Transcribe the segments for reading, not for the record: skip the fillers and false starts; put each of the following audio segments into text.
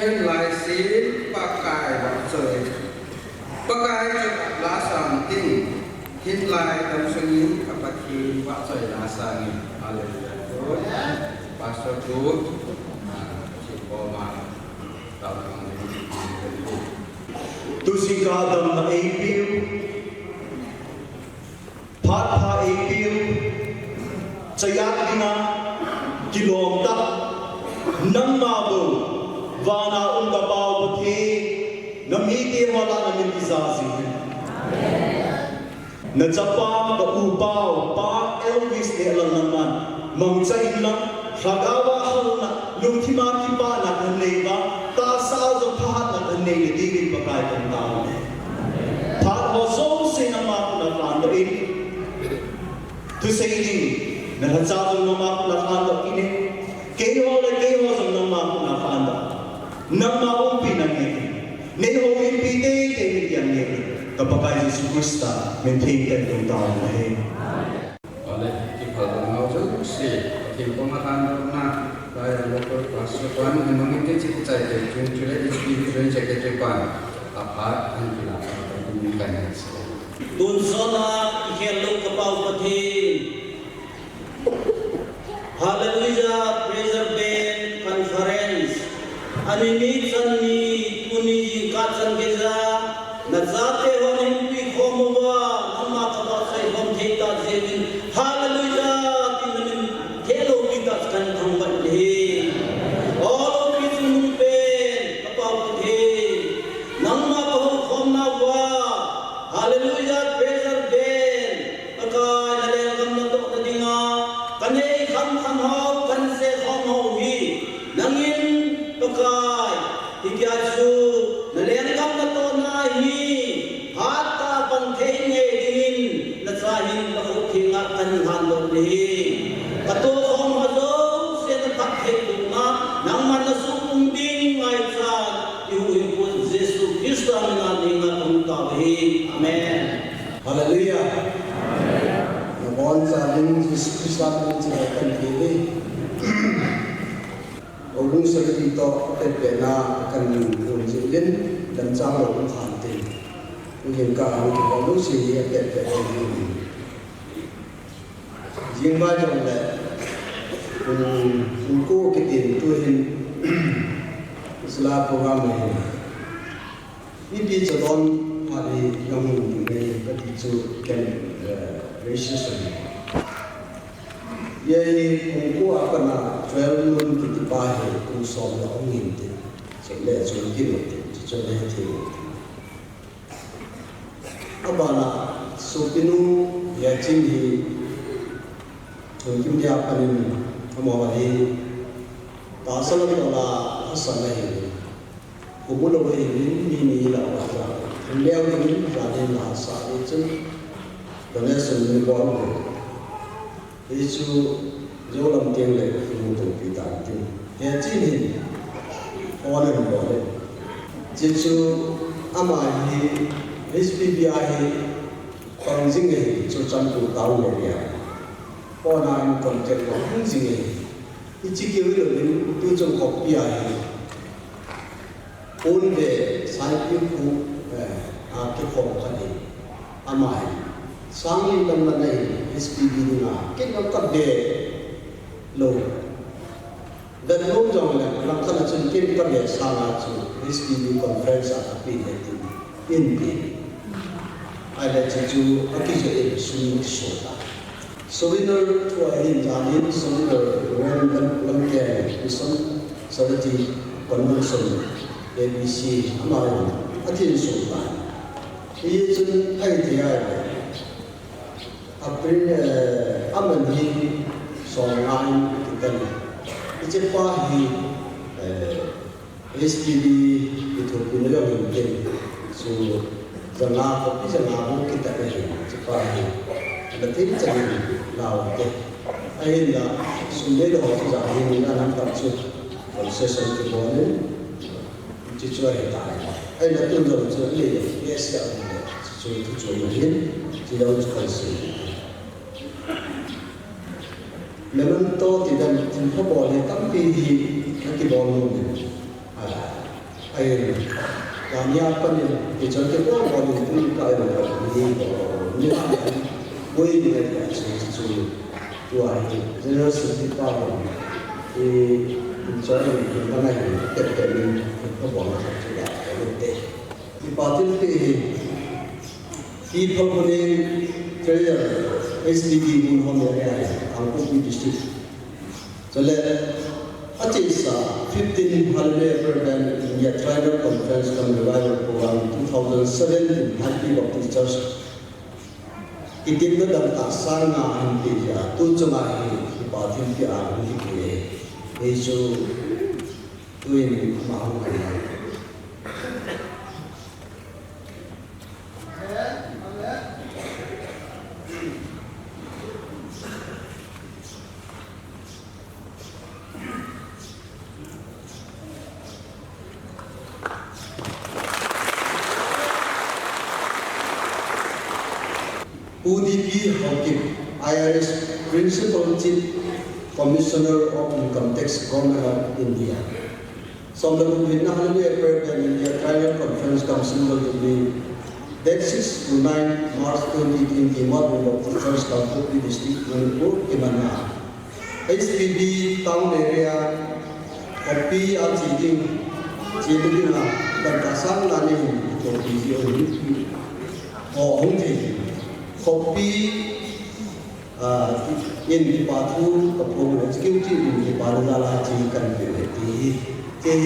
hiện lại xin bác cài bác trời bác cài cho lá sang tin hiện lại trong sự nhiên các bác khi bác trời lá sang Halleluiyah Pastor Good xin bố mà tạo ra tu si ka dam na apil phat pha apil chayat dina kilom ta nang ma bu wa na um ka pau thi na mi ti ma la na min ti za si na chapa ka u pau pa Elvis ne lang na man mang chai lang Hagawa halna lumthima ki pa na kanei ba ta sa zo phat na kanei le di pa kai kan ta phat ho zo se na ma na plan do in tu sei di na ha cha zo na ma na plan do in ke ho zo na ma na plan da na ma um pi na ne ho in pi te ke ni yang ne ka pa kai Jesus Christa men thei ten dong ta na he oleh ki phật ngau zo se thì có mặt ăn na đây là một cái quá số quan nhưng mà cái chiếc chạy để chúng tôi lấy đi chuyên chạy cái quan tập hát anh thì làm cái cảnh này tuần sau là hiện lúc cái bao vật thì Halleluiyah praise the band conference anh đi chân đi tuần đi cắt chân cái ra nát zaate ho nên bị khom hoa năm mà các bạn say không thấy ta dễ bin Halleluiyah kan thong ban he all of it nun pe kapau the nam ma ko khom na wa Halleluiyah praise the ben ka na le kam na to na dinga kan ei kham ho kan se khom ho hi nangin pakai hikya su na le kam na to na hi hat ta ban the nge dingin na sa hin na ko thinga kan han lo ni ka to khom ha zo nang mana sukung ding ngai sa iu pun Jesus Kristus na ninga tung ta hi amen Halleluiyah na bon sa ding Jesus Kristus na chi kan hi Ogung sa dito pe na kan un ji lin dan sa lo ung khan ti yin ka ang ki lu si pe ni jing ba jong le cô cái tiền tôi hình Islam program này như bây giờ con họ đi làm những cái chủ cần registration vậy cô apa na travel luôn cái bài này cũng xong là ông nhìn thì sẽ lẽ cho cái này thì cho nên thì apa na so pinu ya chính thì chúng chúng ta phải Amma ni pasal itu lah asal ni. Kumul apa ini ni lah wajah. Beliau ini jadi lah asal itu. Kerana semua orang itu jualan tiang leh untuk kita itu. Yang ini orang boleh. Jadi amma ini SPBI penting ni cuci tahu dia. Orang konten orang sini, ini jika kita tu jom kopi aja, pun deh saya pun kita kopi ni, amai, sangat dalam ni SPB ni lah, kita kopi deh lo, dan lo jom lah, kalau kita cuma kita kopi sangat tu SPB conference apa ini, ada cucu, aku jadi sunyi soda. Souvenir to a in Janin, souvenir when Lamke, Mission, Solity, Convention, ABC, Amaran, Atin Sultan. He is an idea. April Amani, Songan, Kitana. It's a party, SPB, it will be never again. So, the Nako is a Nako Kitana, it's a party. But it's a now, I in the Sunday of the Zahim and Kapsu, concession to Bonin, which were a time. I let them know to live, yes, so to join him, to those consumed. Lemon thought that in football, he can't be the Ball ai làm nhà phân thì cho cái bộ vào những cái cái là gì như là quê người ta chỉ tuổi general city power thì cho nên cái này cái mình có bỏ ra cho đại cái vấn đề thì bảo tin thì people này cái SDG muốn hôm nay ang cũng district cho nên Ahsi 15 Halleluiyah prayer band India Tribal Conference come revival program 2017 Motbung Baptish Church. Itim na dam tasang nga hindi ya tu chunga hi ipathim ki ang hi ke Yesu tuin mahung kaya. UDP Hawking, IRS Principal Chief Commissioner of Income Tax Government of India. So the Halleluiyah prayer band India Tribal Conference comes to be date 6 to 9 March 2020 Motbung Baptish Church, District Manipur, Imana. HPB town area of Ahsi Chidina, the Kasang Lani, or Hongti. Copy in the bathroom, the program executive in the Badala Chicken Community. He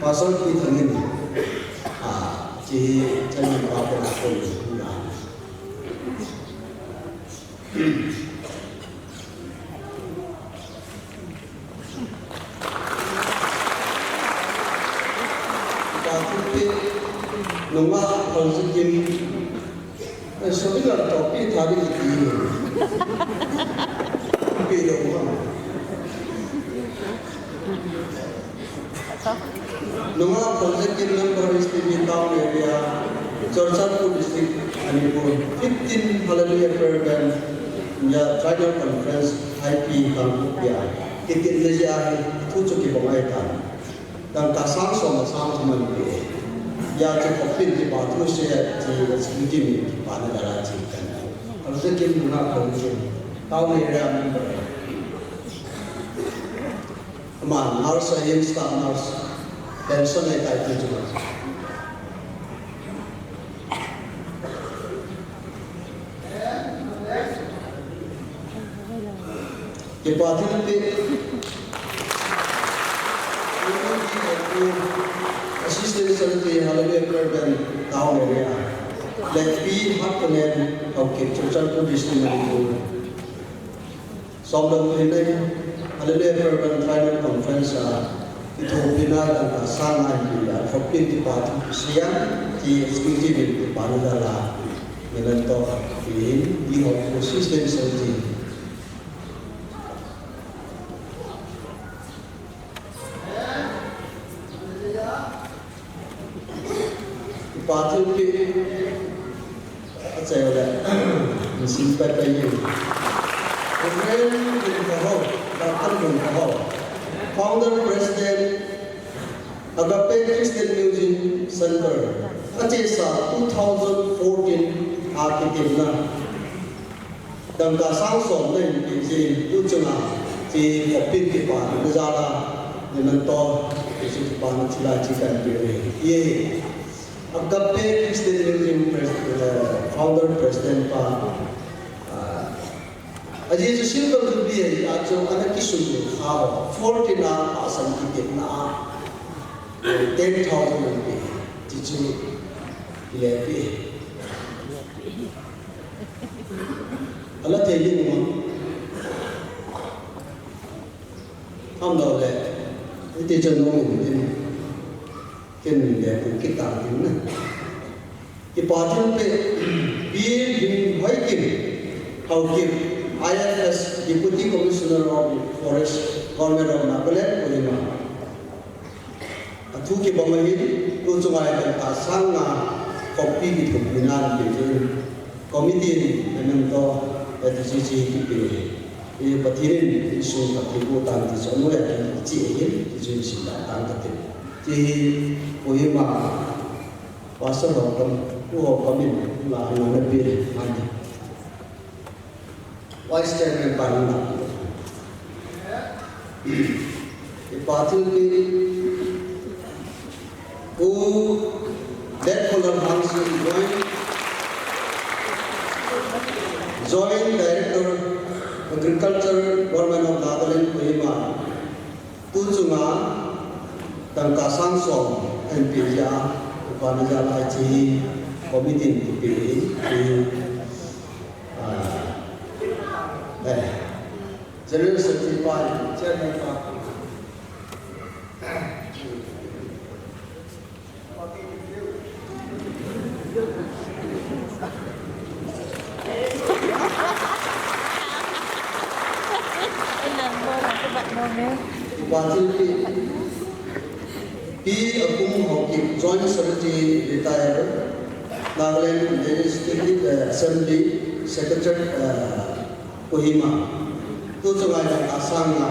passed with a minute. He telling about the so we are talking about Numa project member is in town area, Churchanpur district, Manipur. 15 Halleluiyah prayer band, Tribal Conference, IP, Halleluiyah. Itin na siya tutuki pangaitan. Dan kasang sama sama Manipur. Ya cekopin di batu saya di sini di mana darah cikan. Kalau sekian guna kalau tahu area member. Aman, nurse yang staff nurse pension yang itu juga. Kepatin nanti Assistant Secretary Halleluiyah prayer band town area. Let be happening okay Churchanpur district Manipur. Sombong ini Halleluiyah prayer band Tribal Conference itu bina dan sangat dia. Hoping di batu siang di executive di Badala menentok di Assistant Secretary. Parti ke saya ada simpan kayu. Kemudian berkahau, datang berkahau. Founder President Agape Christian Music Center. Ahsi 2014 arkitekna. Dan kasang soalnya di ujungnya di opin di mana negara menentok di situ mana cilacikan diri. Ye. Agape Christian Music Founder President pa Aji itu simple tu dia ajo anak kisun how 40 na asam tiket na 10,000 lebih tujuh lebih Allah tadi ni ham dah le itu jenong ini Ken dia kita ini, kepastian pe bir bin waikin, haukim IFS Deputy Commissioner of Forest Government of Nagaland Polima. Atu ke bamahin ujungai dan tasang kopi di pembinaan bidang komite memento edisi kipi. Ini patirin isu katibu tanti semua yang ciin isu sinda tangkatin. chỉ của hiệp mà và sân học tâm của họ có mình là người đặc biệt anh vice chairman ban nào cái party who that color council joint director agriculture government of Nagaland Kohima tu chunga tangka sangsong NPA Vanajala Chi committee to General Secretary Chairman P. Apung Hoki, Joint Secretary retired, Nagaland Legislative Assembly Secretary Kohima. Tu sungai dan asang na,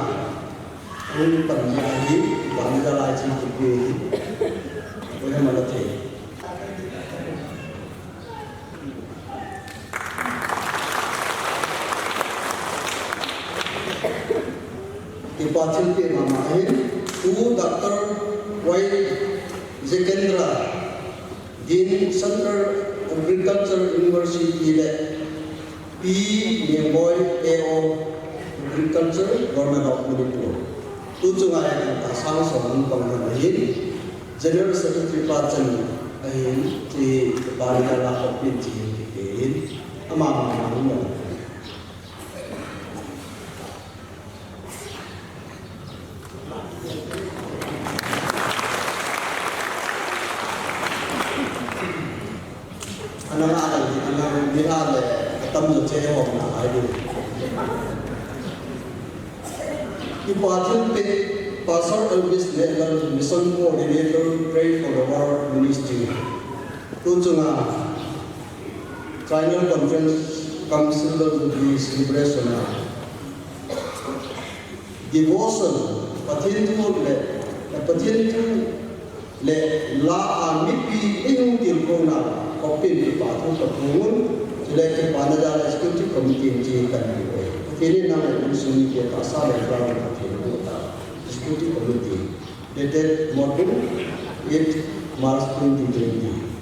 un penjadi, bangsa lain cipi, boleh malatih. Dipacil ke mamain, tu Dr. Y. Zekendra, Dean Center Agriculture University le, P. Nemboy AO Agriculture Government of Manipur. Tu chungai yang asal soal pengajian, General Secretary Pajan ahin di Barikala Kopin Cihin, amam. Anak-anak bila ketemu cewek nak ayu. Important Pastor Elvis Legal Mission Coordinator pray for the War Ministry. Tujunga Final Conference Council to be celebration. Devotion Patintu le la amipi inu dirkona kopin di patu kepungun sudah ke Panajala Executive Committee kan ini nama usul kita asal dari Executive Committee dated Motbung 8 March 2020.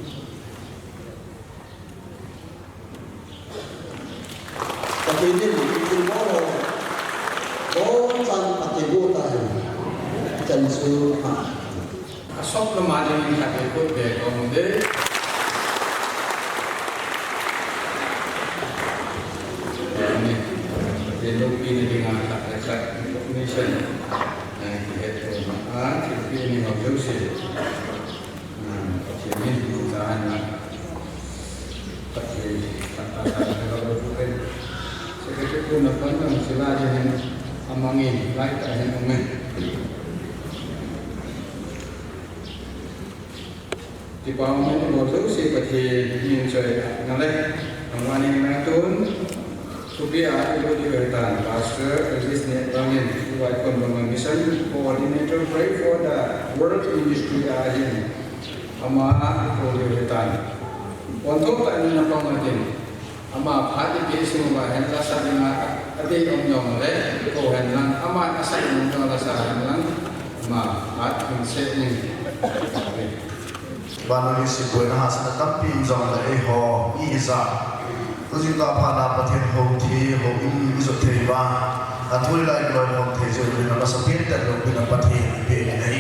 Tapi ini tomorrow all san kategori census asok lemari kategori bekomode. Ini dengan tak information yang kita makan, ini ngomong sih. Ini perusahaan tapi kata-kata kalau bukan seperti pun apa yang sila yang amangin, baik yang komen. Di bawah ini ngomong sih seperti ini saya ngalih, ngomongin natun. Supaya itu diberikan Pastor Elvis Netbangen, White Condominium Mission Coordinator, pray for the world industry agent. Ama itu diberikan. Untuk ini apa macam? Ama hati biasa mungkin rasa dengan adik omnyong le, kohen lang. Ama asal omnyong rasa lang. Ama hati ini. Banu si buat hasil tapi jangan leho iza. Uji tak pada patien hoti ini uji tiba, aturi lagi kalau hoti jadi nama sepintar kalau kita patien beli ni.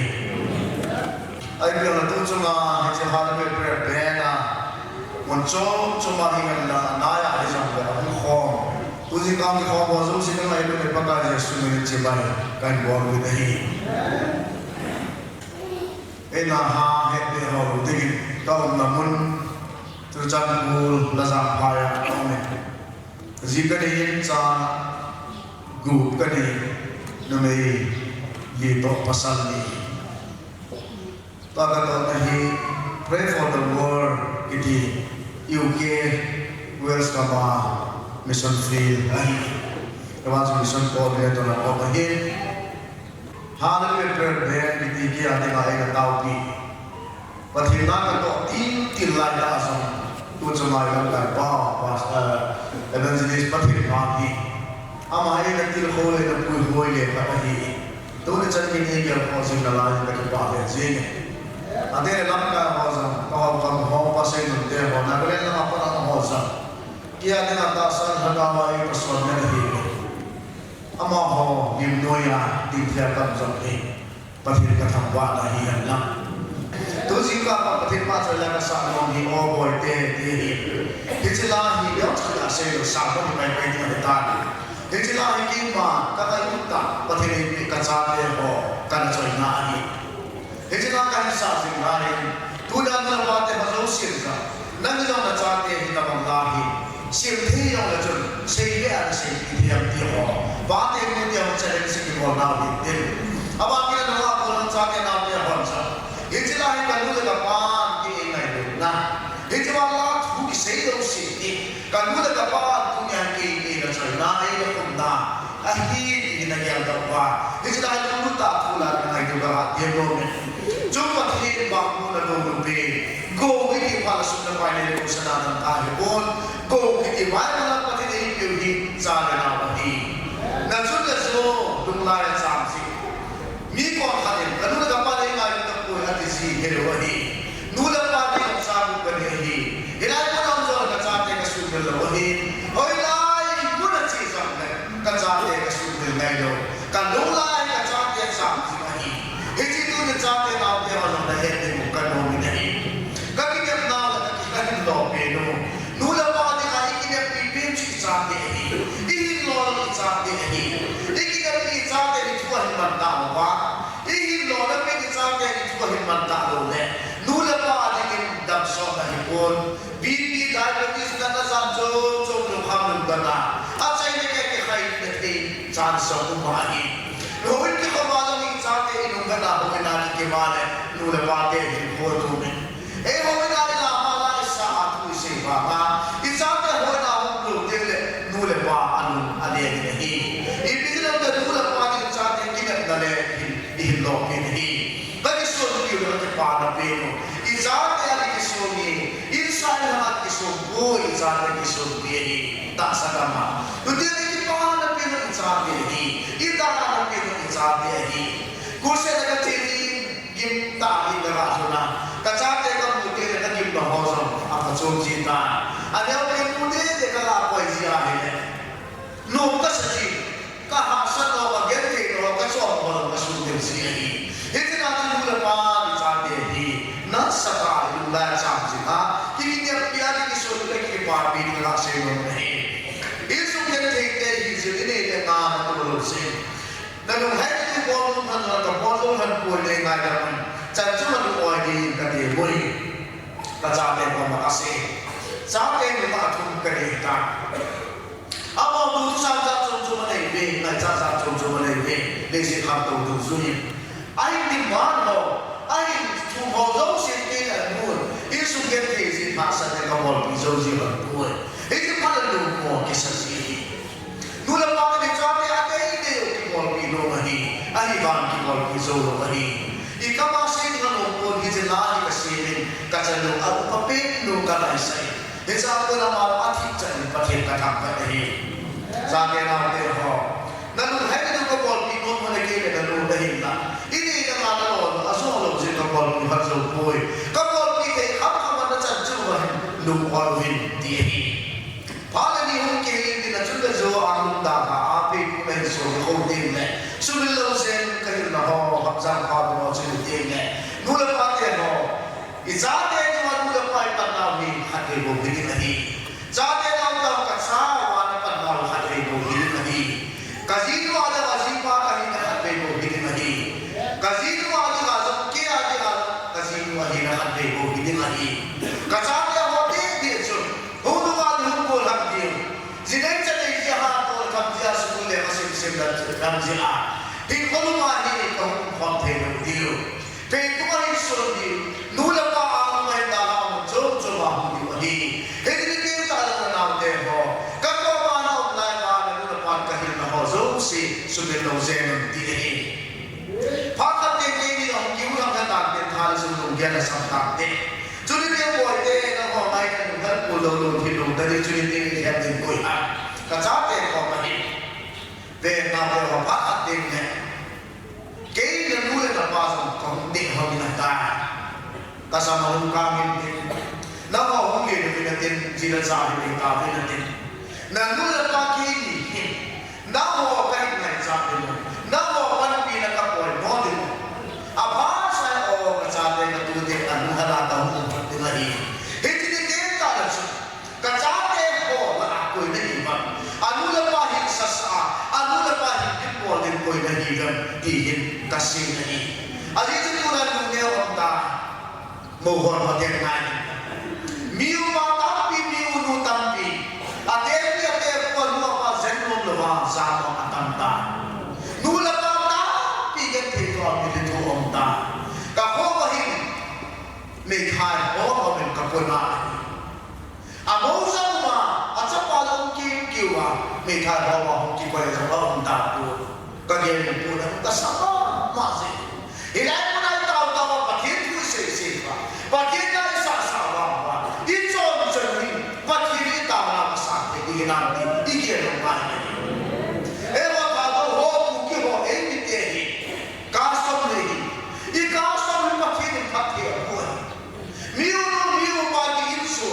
Ayo kalau tu cuma hanya halal berbeda, muncul cuma hingga naya di sana berhom. Uji kami kau bozul sih kalau itu berpakai jadi cibai kan buat ini. Enaha hebe hau tinggi kau namun tercampur lazam payah kami. Jika dia cah gu kani namai itu pasal ni. Takat tahi pray for the world di UK Wales kama mission field ahi. Kawan mission coordinator nak apa Halleluiyah berben di dia dengan ayat taupi. Patina kalau tin lai dah asam tu cuma yang pas evangelis patina di. Ama ayat tin khole dan pui le pahi. Tu ni cakap ni dia pasal dalam yang kepada sini. Ada langkah pasal kalau pasal itu dia nak belajar apa nak pasal. Dia dengan dasar agama itu sebenarnya ini. Ama ho dimnoya dibiarkan sampai patir kata wala hian lang. Tu jika patir pasal yang sama di over dia. Itulah hidup kita selalu sama di baik-baik dengan tadi. Itulah hikmah kata kita patir ini kacau ho kan join lagi. Itulah kan sahaja lain. Tu dah terbuat pasal sirka. Nanti jangan cakap kita mengahi. Siapa yang lajun, siapa yang dia, baat yang dia mencari sekitar nabi itu. Apa kita nak orang cakap nabi apa sahaja? Itulah yang kalau kita pan kita ini na. Itulah Allah bukan sesuatu sih. Kalau kita pan dunia kita cari nabi itu pun na. Akhir ini yang terbawa. Itulah yang kita tular dengan itu berat dia boleh. Cuma kita bangun dan berbe. Go kita pada sudah panen usaha dan pun. Go kita mana pati ini pilih cara nabi. Najulah semua dumlai samsi. Mikor hadir. Kalau kita pada ingat kita pun hati si herwani. Nula pati yang sabu berhenti. Hilai pun orang jual kacate kesudah lewani. Hilai pun aci sampai kacate kesudah lewani. Kalau lai kacate samsi lagi. Itu tu kacate nabi orang dah hendak bukan nabi lagi. Kaki dia nabi kaki nabi no. Nula ini lor cakap ini, ini kita cakap ini cuma himan tahu apa, ini lor kita cakap ini cuma himan tahu le, nula apa ini dam soal pun, bibi dah kita sudah nasab jom hamil bana, apa ini kita kaya ini chance umai, rohin kita malam ini cakap ini bana, rohin ada kemana, nula apa ini pun tu ni, rohin ada lama lah saat tu siapa, ini cakap rohin nula pa anu ade ni ibidila da nula pa ni chate kina dale ihlo ni bagi so ni yo ke pa na peno izate ali ke so ni insai ha ke so boy izate ke so ni ta sagama to dia ni pa na peno izate ni ida na peno izate ni kurse daga tini gim ta ni da rasuna ka chate ka mute da gim ba hoso apa so jita ada orang mute de kala poesia ni no kasih kahasan orang gente orang kasih orang kasih sendiri. Itu nanti mula pan cakap ni nak sakar mula sampai ha. Kini dia biar kisah lagi parbi dengan seorang ni. Isu yang terjadi di sini dengan orang lain. Dan hari itu orang orang orang boleh ngajar. Cuma orang ini kata boleh. Kacau orang kasih. Sampai mereka tu kereta. Apa tu sahaja cuma ni, nak sahaja cuma ni, lesi kau tu sunyi. Air di mana? Air tu mau sendiri anu. Isu kita lesi masa dengan orang pisau jiran pun. Itu pada lupa kisah sini. Nula pada dicari ada ide orang pisau lagi. Air bang orang pisau lagi. Ika masih dengan orang hijilah kesini. Kacalu aku papet lu kalau saya. Hesap nama atik jadi pakai kata ini. Sampai nanti ho. Namun hari itu kapal pinun mereka dengan ludah ini dengan lalu asal si kapal pinun hasil boy. Kapal kita apa mana cakap lupain dia. Pada ni mungkin kita juga jauh anda api pun so holding le. Sebelum sen kaya ho habzan kau macam ni. Nula pakai ho. Izat ni nula pakai tanami hati bukti ni. Jadi kita kasar Kazino ada wasifa kami nak bebo bikin lagi. Kazino ada wasifa kia ada kazino ada nak bebo bikin lagi. Kacanya hotel dia tu, hudu ada hukum lagi. Zidane jadi jahat orang kerja sekolah masih sedang kerja. Hingga mana kau hotel dia. Pekua isu dia, nula pa ang may dalam jom jom lagi. Ini kita ada nak bebo. Si sudah tahu saya nanti ini. dia là sam tak te chu ni dia boy te na ho mai kan hal pu lo lo thi lo ta ri chu ni te ni hem din koi a ka cha te ko ma hi ve na ve ho pa a te ne ke le nu le na pa so ko ni ho ni na ta ka sa ma lu ka min ni na ho ho nge ni na tin ji la sa ni ka ve na tin na nu le pa ki ni na ho ka ni na sa ni na ho pa pi na ka poi mo din a ba sa o ka sa te na tu te an ha la ta hu ti na hi he ti ni ke ta la su ka cha te ho la a koi na ni ma anu la pa hi sa sa anu la pa hi ti po din koi na hi gam ti hin ka si na hi a ji ti tu na nu ne om ta mo ho ma te ngai miu ma ta pi miu nu tam pi a te po nu pa zen nom la wa sa ma atam ta nu la pa ta pi ge te to mi le to om ta ka ho ma hi me khai ho ho men ka po na a mo sa ma a cha pa long ki ki wa me khai ho wa ho ki ko ya sa om ta tu ka ge ni pu na ta sa ma se i lai mo na ta ta wa pa ki tu se se pa ki na sa sa wa wa i cho ni pa ki ri ta na ma sa te ki na ni i ke no ma ni e wa ka to ho ku ki ho e ni te hi ka so ni i ka so ni pa ki ni pa ki ho miu pa ki in so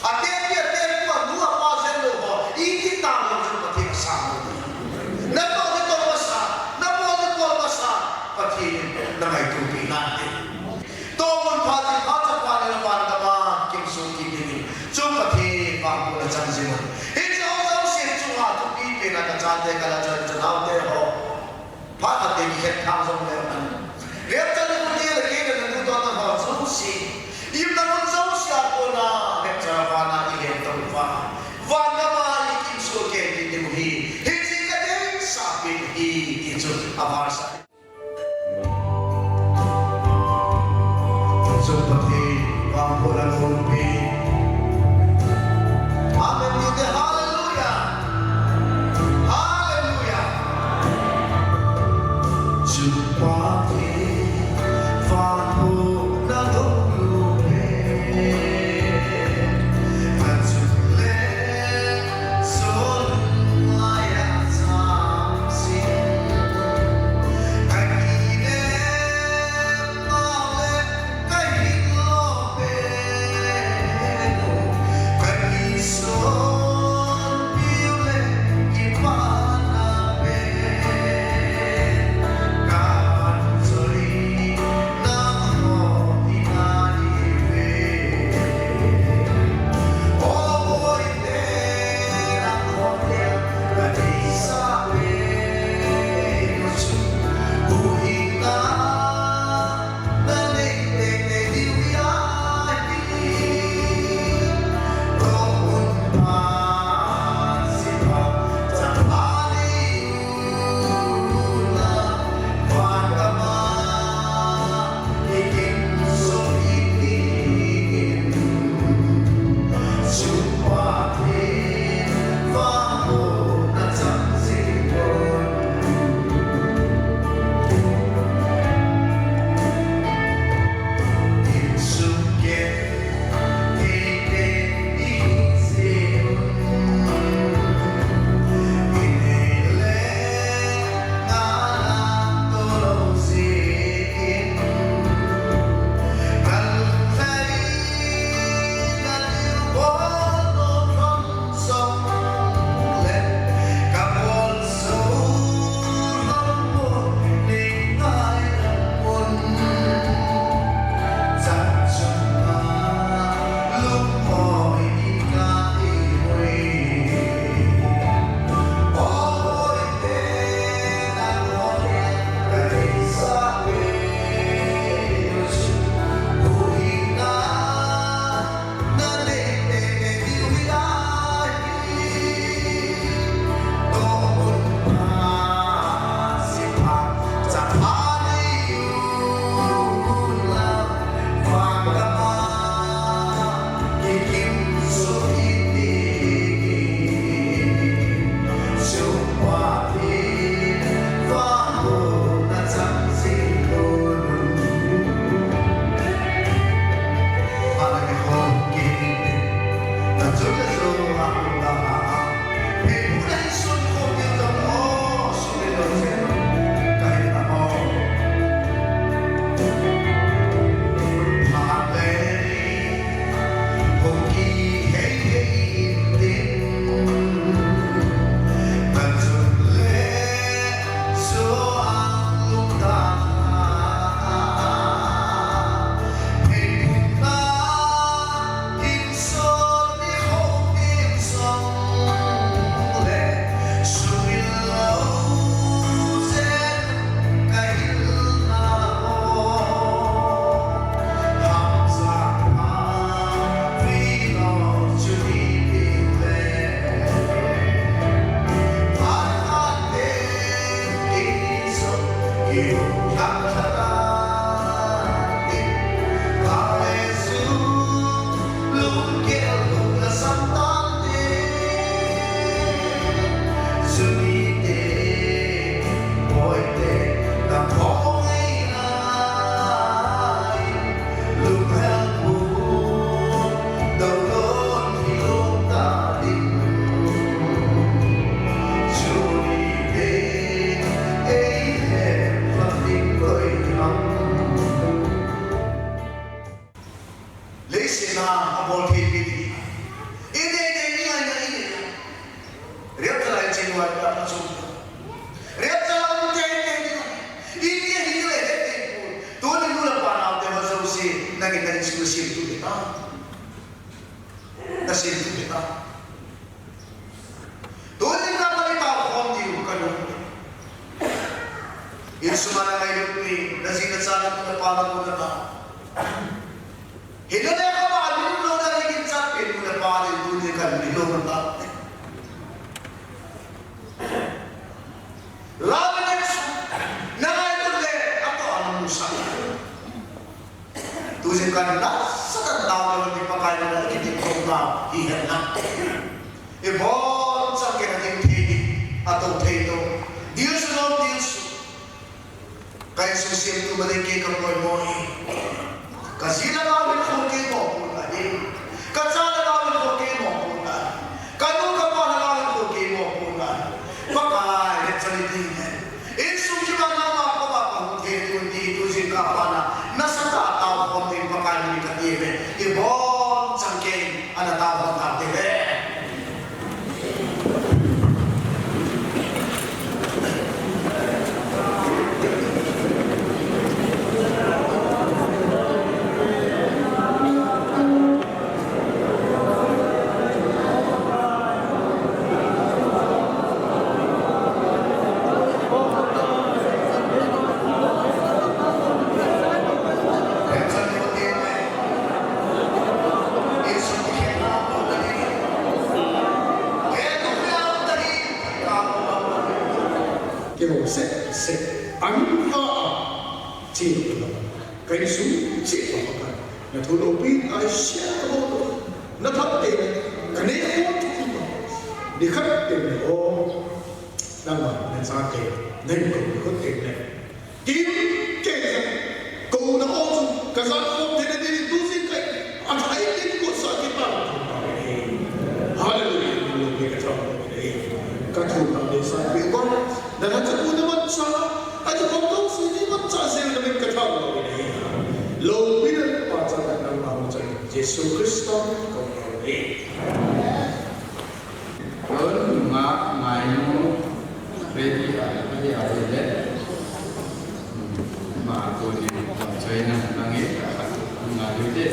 a te ko nu pa se no ho i ki ta no pa ki sa na to ma sa na po ma sa pa ki na mai tu pi na te to mon pa ti ha cha pa le pa na ma kim su ki ni chu pa ki pa ko la chan ji mo he jo zo se chu ha tu pi pe na ka cha te ka la cha cha na te ho pa ta te ki het tham zo le an le cha ni ku ti le ke na nu to na ho zo si im na mon zo si a ko na le cha pa na i he to pa va na ma i kim su ke ki ni hi he ji ka te sa pi hi i chu a va sa Seperti pampulan rumpi. Amin kita Halleluya. Halleluya. Seperti pampulan rumpi. Kacule sol layak samsi. Kakine male kahilo peno. Kakison piu lấy xe na abol thi đi đi ini ni anh ini riap lại trên ngoài đã chụp riap jalan ini le tôi đi luôn là bạn nào để mà giàu xe năng cái sự xe tu đi ta ta xe tu đi ta tôi đi ra balik tao không đi bukan ini semua nak hidup ni nasi kesana tu lepas aku dah hidup dia kau ada dulu dah lagi capek tu lepas ada dunia kan hidup mentah lalu next nak hidup le apa anak musa tu sekarang dah sekarang tahu dipakai lagi di kota hidup nak ibon sakit nanti atau itu dia sudah kaya susim tu beriki kerboy kasi na namin koke mo pula kasi na namin koke mo pula kanu ka pa na namin koke mo pula baka netsalitin insumsi ka na mapapapagod dito si kapana nasa tataw ko din baka ni katibe ibon sangking anatawag katibe sẽ ấn họ chỉ là cái số chỉ là cái nhà thôn đầu tiên ai sẽ có nó thấp tiền cái này không đi khách tiền này ô đang bảo nên ra tiền nên cũng có tiền này kiếm tiền này cụ nó ô cái giá không tiền này đi tu sinh cái anh thấy tiền của sao cái bảo Halleluiyah cái thằng này cái thằng nào để sai bị con dan hanya pun dapat salah, aja kau sini macam saya lebih ketahui ini. Lebih dari macam nama macam Yesus Kristus kau ini. Tuhan mak mainu ready ada je. Mak tu ni saya nak nangis, ngadu je.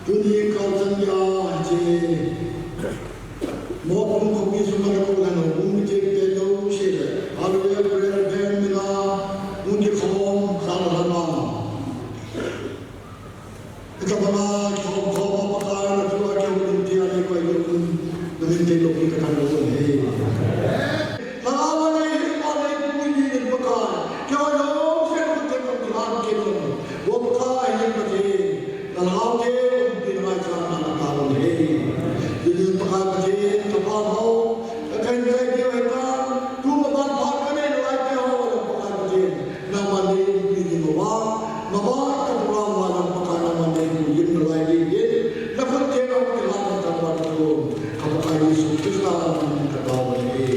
Uni kausan ya je Motbung Baptish Motbung Baptish Telo Shire Halleluiyah prayer band mina Unji khom salama Ita bana khom pakar na chua ke un dia ni ko yun namin telo ki ka lo he Lawan ni ale puji ni pakar kyo yo se ko te ko dilan ke lo wo ka ni ko je law ke din ma cha na ta lo he din pakar ke to pa ho kan ye ke wa ta tu ma ban bha ka ne lo ai ke ho pakar ke na ma ni ni mo wa ma ba ka pra ma na pakar na ma ni yin lo ai ye na ko te ko ke la ta ba to ka pa Yesu Krista ka ba wa he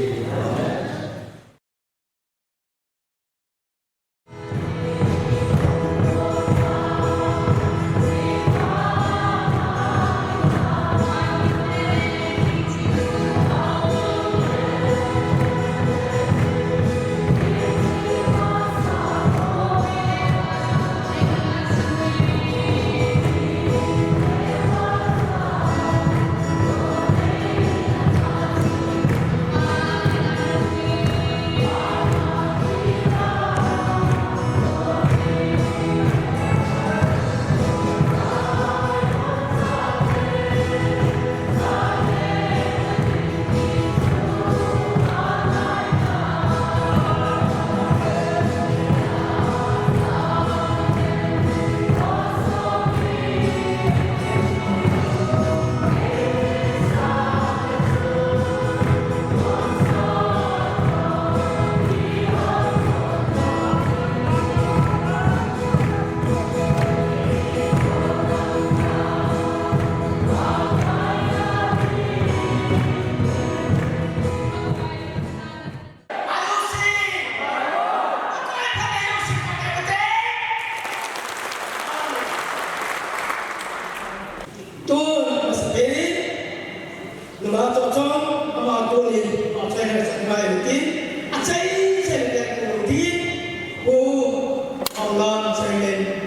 Hallelujah.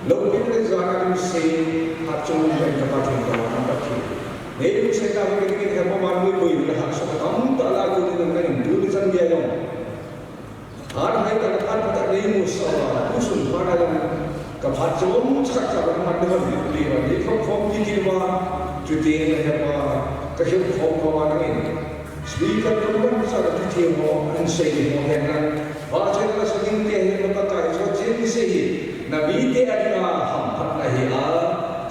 lâu biết cái do anh sẽ hạt trong mình các bạn chúng ta làm bất kỳ nếu sẽ ta với cái theo bao nhiêu người là hạt số ấm ta lại cũng như cái này cứ dân nghe đâu hạt hay ta hạt ta đi mua sắm cũng sủng hoa đâyกับhạt giống chắc chắn làมันได้ดีดีว่านี่เขาที่คิดว่าจุดเด่นเนี่ยว่าก็คือเขาว่านั่นเองสปีกเกอร์ตัวนั้นสักที่เที่ยวอันเสียงของแห่งนั้นว่าเช่นว่าสิ่งที่เห็นมันก็จะเช่นสิ่งนาบีที่อันนี้หัมพัดอะไรอ่ะ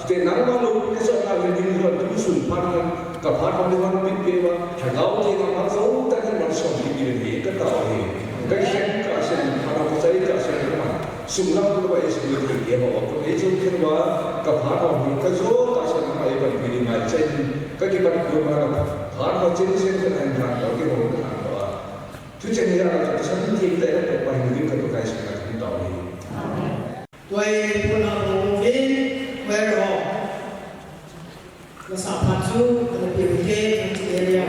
แต่นั่งมาลูกก็จะมาเรียนรู้ทุกสิ่งพันนั้นกับพัดของที่มันเป็นเกี่ยวกับถ้าเราที่เราพัดเขาแต่ที่มันส่งที่ดีนี่ก็ต่อเองก็เช่นก็เช่นพัดเราใจก็เช่นมันสุนัขตัวเองสิ่งที่เกี่ยวกับตัวเองซึ่งคิดว่ากับพัดของมันก็โซ่ก็เช่นอะไรแบบนี้มาเช่นก็ที่มันคือมาพัดของเช่นเช่นเป็นอันนั้นก็ที่เราทำว่าทุกเช่นนี้เราจะทำที่แต่ละตัวไปมันก็ต้องการสิ่งที่ต่อเองด้วยพลังวิญญาณภาษาพันธุและเปลี่ยนเกณฑ์ที่เรียน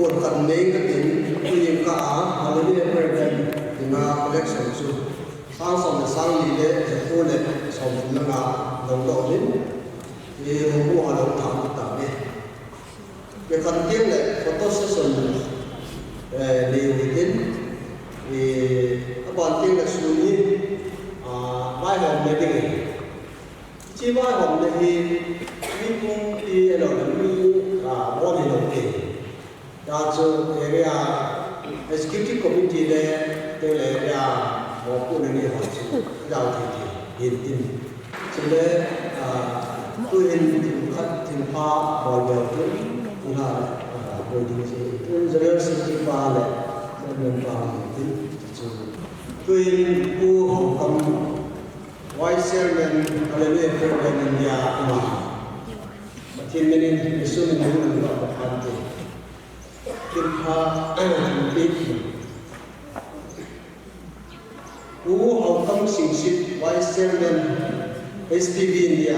for kan nei ka tin ni ka Halleluiyah program na collection su sang som sang ni le ko le som na nga dong do ni ni mo ha dong tham ta ne ke kan tiang le photo session le weekend aban tiang le su ni mai hom ne ding chi mai hom ne hi mi kung ti lo le mi mo ni lo ke da cho area executive committee le te le ya mo ku ne ni ho chi giao thì in cho nên tôi in thì khát thì pha mọi điều cũng là rồi thì tôi giờ sẽ chỉ pha lại nên pha thì tôi cô học cầm vice chairman Halleluiyah program India mà thì mình số mình muốn làm được làm thì thì pha thì who Hong Kong Singship Vice Chairman SPV India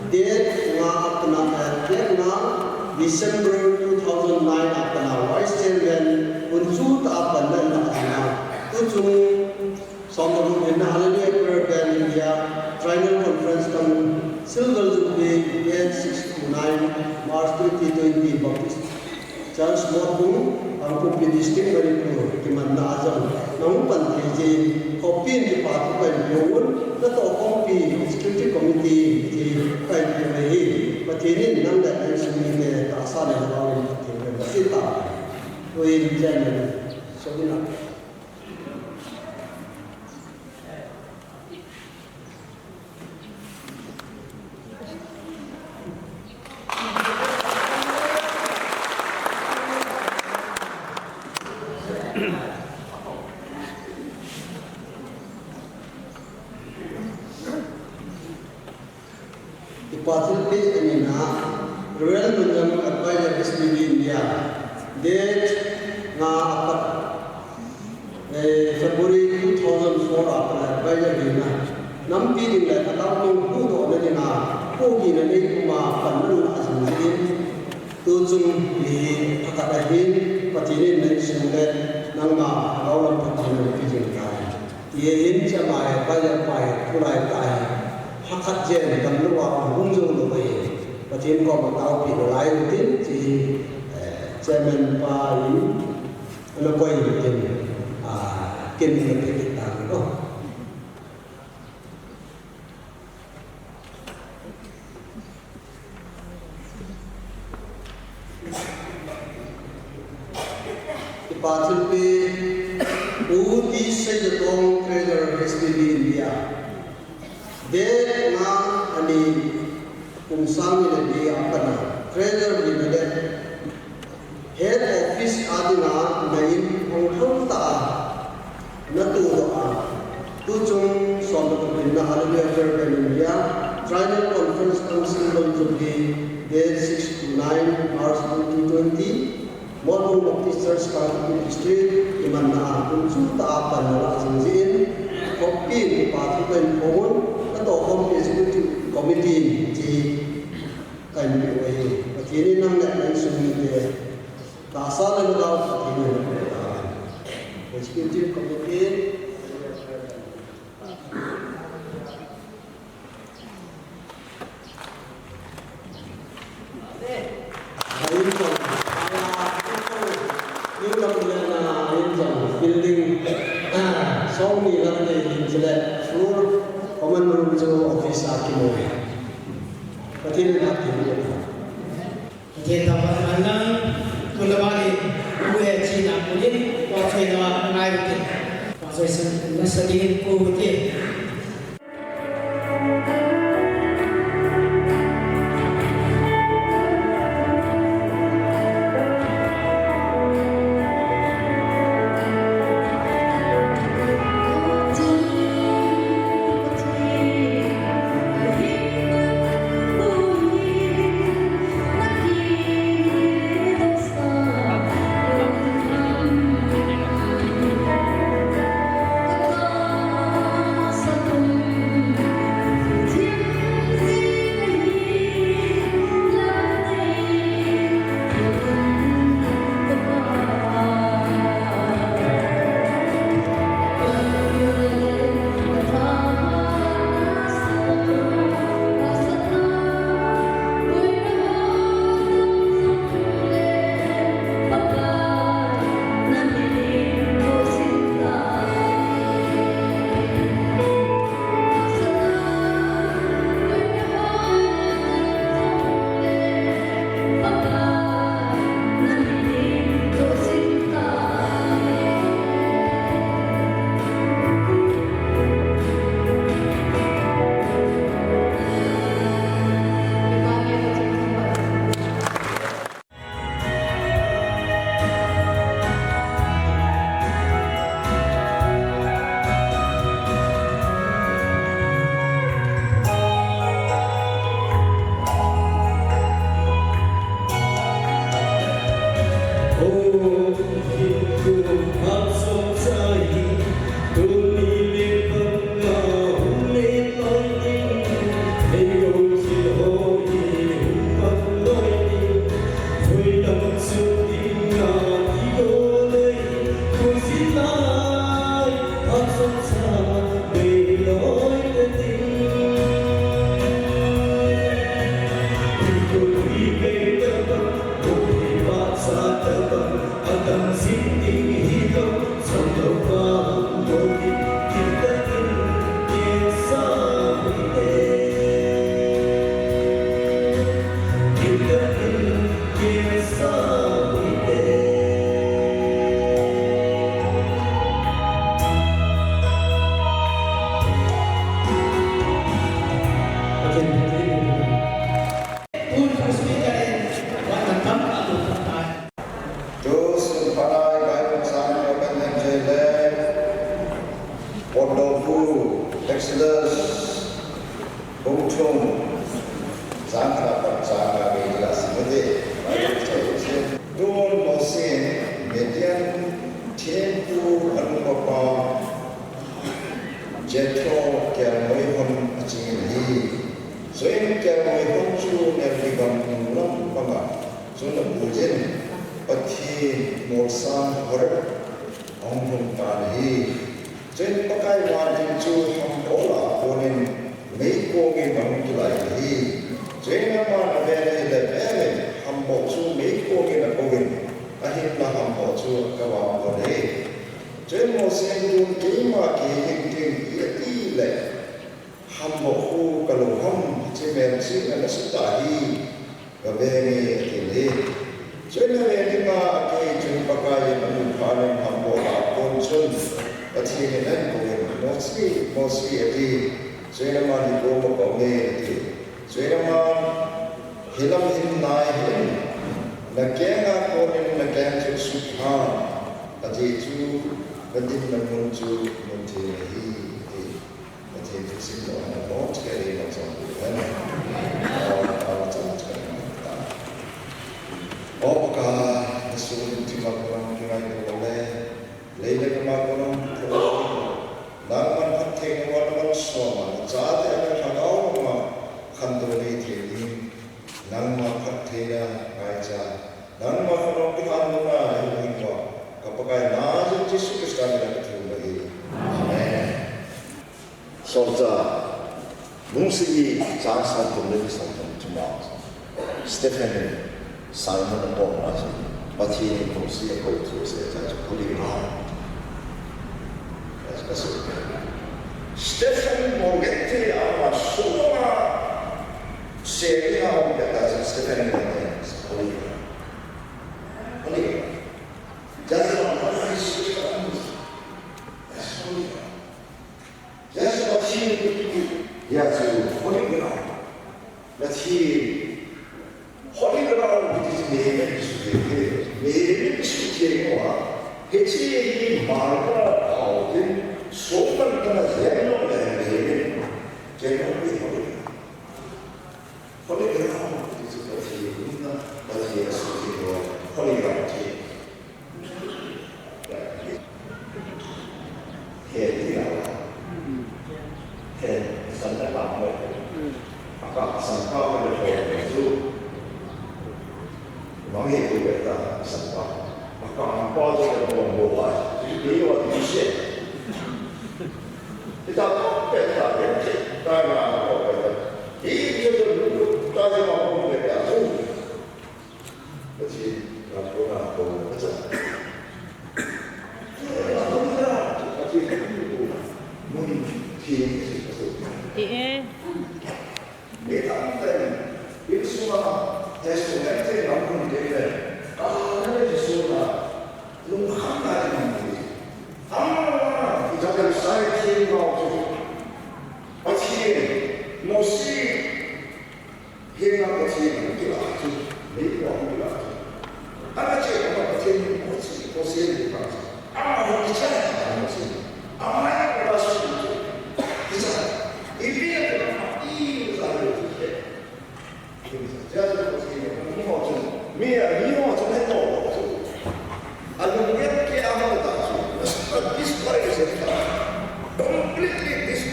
date nga apna date nga December 2009 apna Vice Chairman unsu ta apna na na unsu somnaru in Halleluiyah program India Triennial Conference kam Silver Jubilee date 6 to 9 March 2020 Baptist Church Motbung Baptish District Manipur Kimanna Azam nang panthi copy di part ko yun na to copy security committee di kai ko nei patinin nang da sumi ne ta sa ne ba ni patin ba sita ko in jan so dina Ipatulpi anina Royal Munjam Advisor SPV India date na apat February 2004 apat advisor dina nampi dina ataw ng puto na dina pogi na ni kuma panun asin tujung di akadahin patinin na sundet nang ma gawang patinin pijin kai yen chamay advisor pai kulay kai hakat jen dan luar hujung lupai, patin kau bertahu pi lain tin si chairman pai, anak kau ini tin kini kita tu. Ipatul pi uti sejatong trader SPV India. Dia nga ani kung saan nila di apana treasurer di nila head office aduna ngayon ang hangta natuwa tujung sondo ko na Halleluiyah program India Triennial Conference Council of Jubilee date 6 to 9 March 2020 Motbung Baptish Church District Imanna kung suta apan wala sinzin kopi di patukan phone to không executive committee thì cần bị vậy và thế nên năng lượng anh suy nghĩ về ta sao lên đâu thì mình executive committee building so many other things that floor common room jo office akimo patin akimo Kita berandang kulabari kue Cina kulit waktu itu naik kulit waktu itu sedikit kulit Sa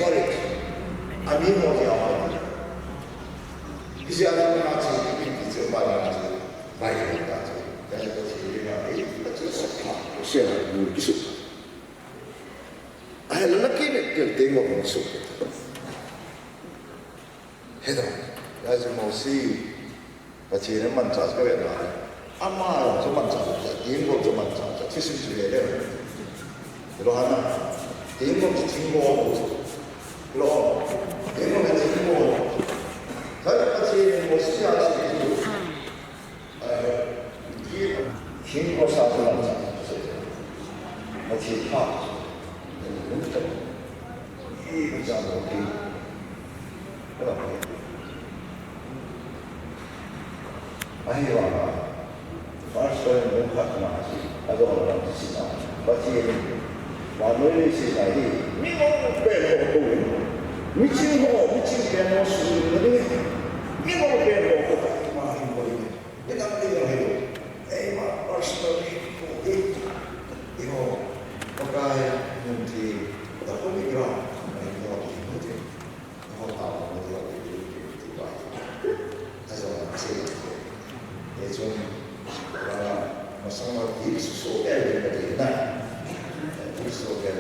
balik. Ami mau dia apa? Kisi ada mana sih? Kisi mana sih? Baik kita sih. Jadi kisi ini itu sesuatu. Siapa yang kisi? Ayah lelaki ni kita tengok musuh. Hedo, jadi mau sih. Kisi ni macam apa ya? Amal tu macam apa? Tengok tu macam apa? Kisi tu dia. Kalau hana tengok lo tengok saya kasih emosi asli itu dia tengok satu macam macam apa untuk ini macam apa apa akhirnya first time bukan macam ada orang di sini macam Walau sih tadi, minggu berapa tu? Micin berapa sudah ni? Minggu berapa tu? Mahin boleh. Kita tinggal hidup. Mak personal itu, pakai nanti tak boleh gerak. Kalau itu, kalau tahu dia itu baik. Saya masih, itu masalah ini sesuatu yang berbeda. So that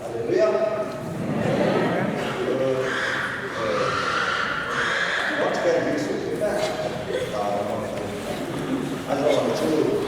Halleluiyah. What can we do with that? I don't want to.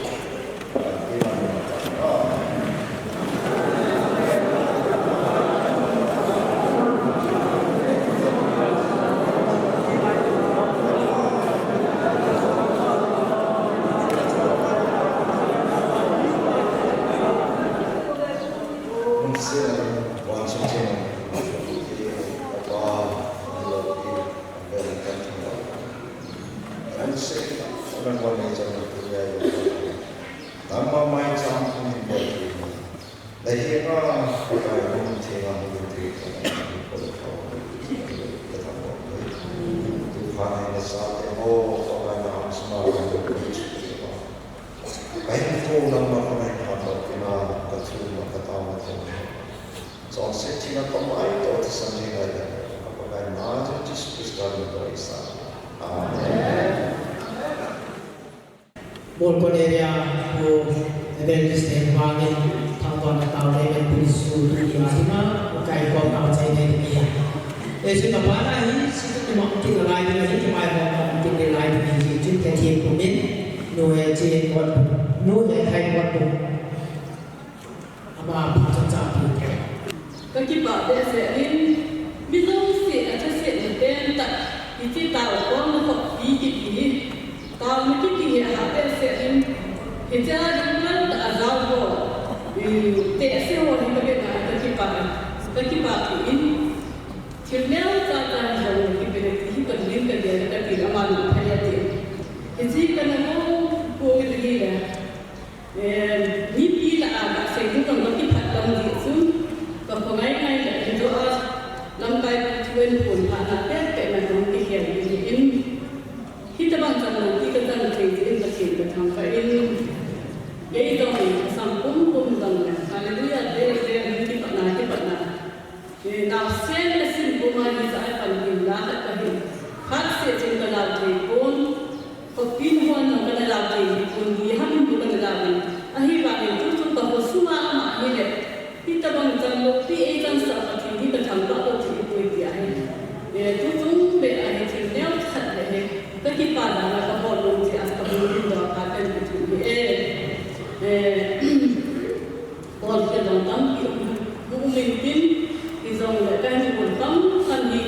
Bol koneria ko evangelist en wangin tawon taw le bisu tu ima kai ko taw sai ne ni e sina para hi situ mo ki lai ni ki mai mo ki lai ni ji ke ti ko min no e ji ko no e kai ko tu aba pa cha chaก็คิดว่าเด็กเสียนี่ไม่ต้องเสียจะเสียเต็มแต่ที่ตาก็มันก็ดีกี่ปีตาไม่กี่ปีหาเด็กเสียนี่เห็นจะมันอาจารย์ก็เตะเสียวันนี้ก็เป็นอะไรก็คิดว่าอินถึงแม้ว่าจะเราที่เป็นที่กันลิ้นกันเดียวกันที่เรามาดูพยาธิเห็นสิกันนะโอ้ยดีเลยนี่ปีละอาจจะสิ่งที่เราคิดผ่านตรงนี้ซึ่งก็คงไม่ได้แต่ตัวลำไปช่วยผลผ่านแต่เป็นมันต้องที่เขียนอินที่จะบางจังหวะที่ก็จะถึงอินก็ถึงจะทำไปอินยัยต้องมีสัมปุ้มปุ้มตรงนั้นฮาเลลูยาเรื่องที่ปัญหาดาวเส้นและสิ่งบุมาที่สายปัญญาละก็เห็นพัดเสียจึงกระดาษที่คนก็พินหัวนั่งกระดาษที่คนที่ห้ามบุกกระดาษที่อาฮิบาริทุกทุกตัวสุมามาเห็นเลยที่ตะวันจันทร์ที่เอจันทร์สักที่จะทำก็ที่คุยที่ให้ทุกทุกเป็นอะไรที่แนวขัดเลยก็ที่ป่าดาราก็บอกลงที่อาสตะบุรินดาการเป็นที่บอกที่เราตั้งอยู่บุ้งลิ้นที่เราเลยการที่คนตั้งคันนี้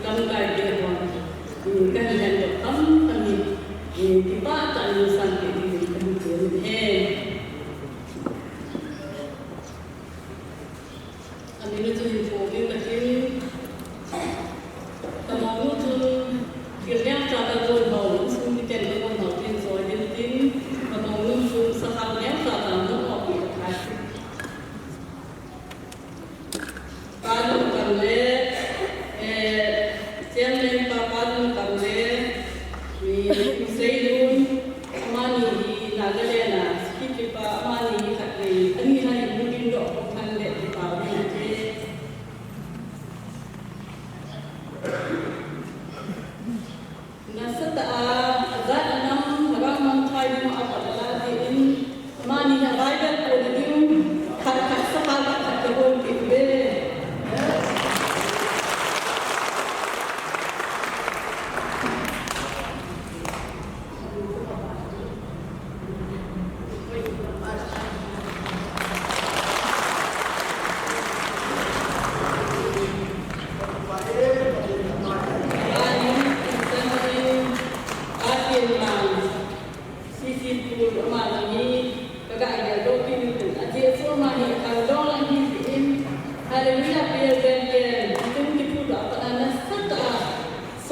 ลำกายเดียวกันการที่เราตั้งคันนี้ที่ป้าจันทร์สังเกตที่เป็นตัวอันนี้เราจะเห็นโฟกัสที่แต่มองดูถึงเกี่ยวกับจากการโดนเบาซึ่งที่เป็นคนเบาที่ซอยดิ้นดิ้นแต่มองดูถึงสถานะจากการต้องออกอีกครั้งการลงกันเลยเจ้าเล่นปาปาลงกันเลยมีเซลุนมานีนาเกเลน่ะ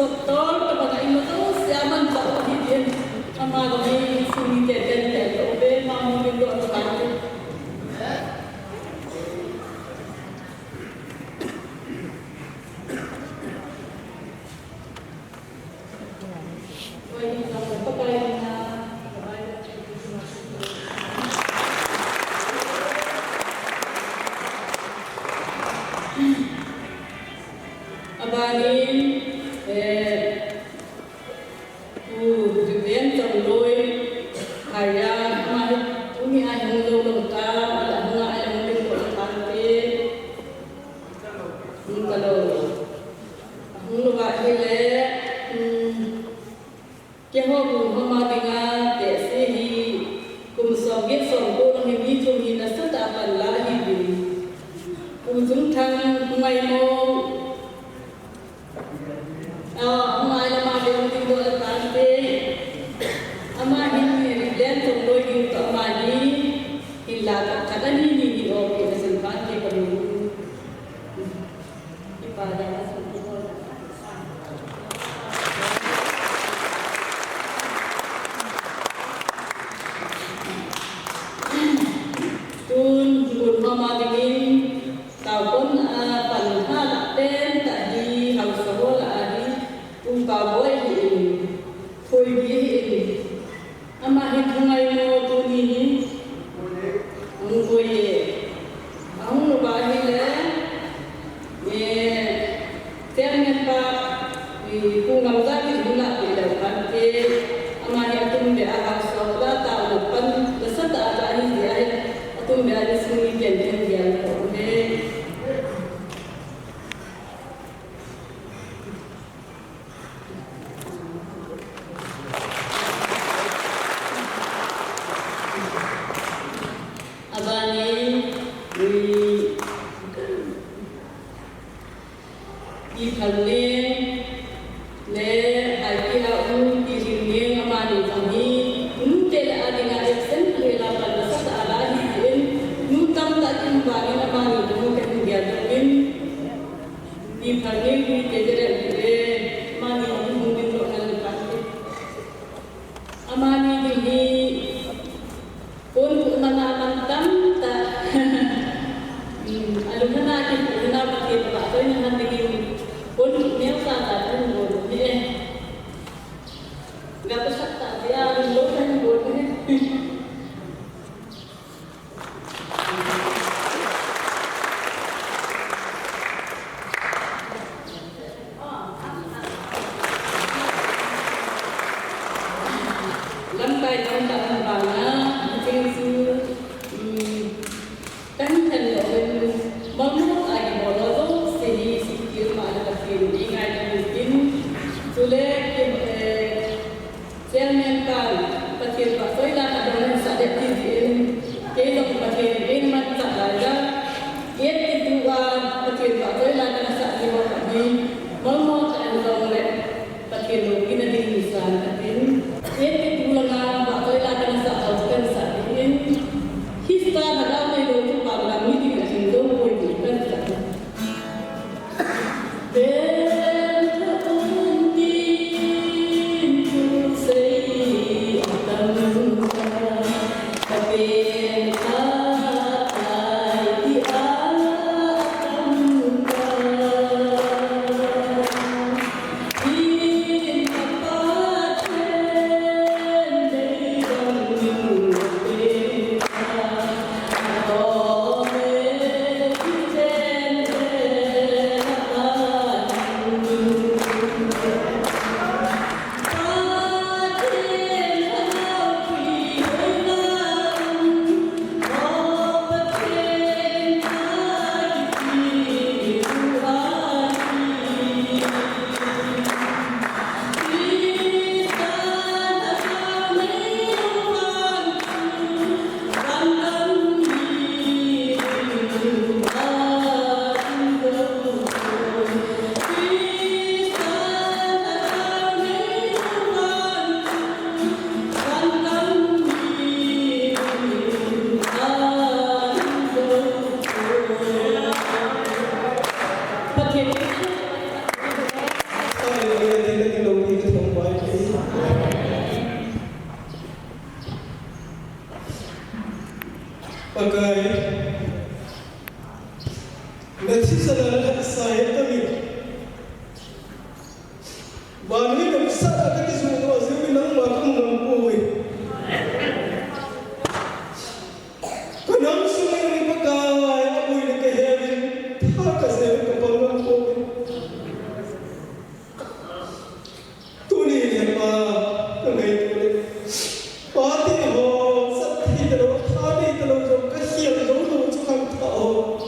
Sotol kepada ino tu siaman tak hidup ama kami sini teten obe mamu itu atau pakai nanti saudara saya kami bangun dan besar akan disuruh asal minang waktu mengampui kenang sungai yang pakai aku ini kehilangan tak kasih kapal mengampui tuni apa kenai tuni pati ho sakti terus thani terus jom kasihan jom cukang tahu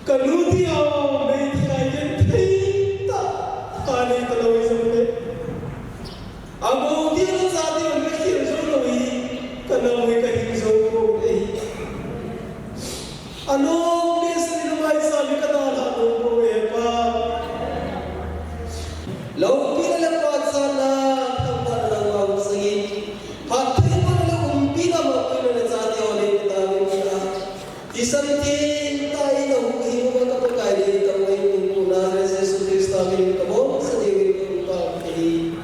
kanuti ao mei kajen thei ta thani terus sampai abu dia tu sahaja yang kasihan jom lagi kenal mereka hidup jom lagi anu biasa ni mai sahaja kata lah tu apa lau bila lepas sana tempat lawan segi hati mana umpi nama bila sahaja oleh kita kita disanti tai lau hidup kita pakai di tempat ini puna Yesus Kristus kami kabo sendiri kita ini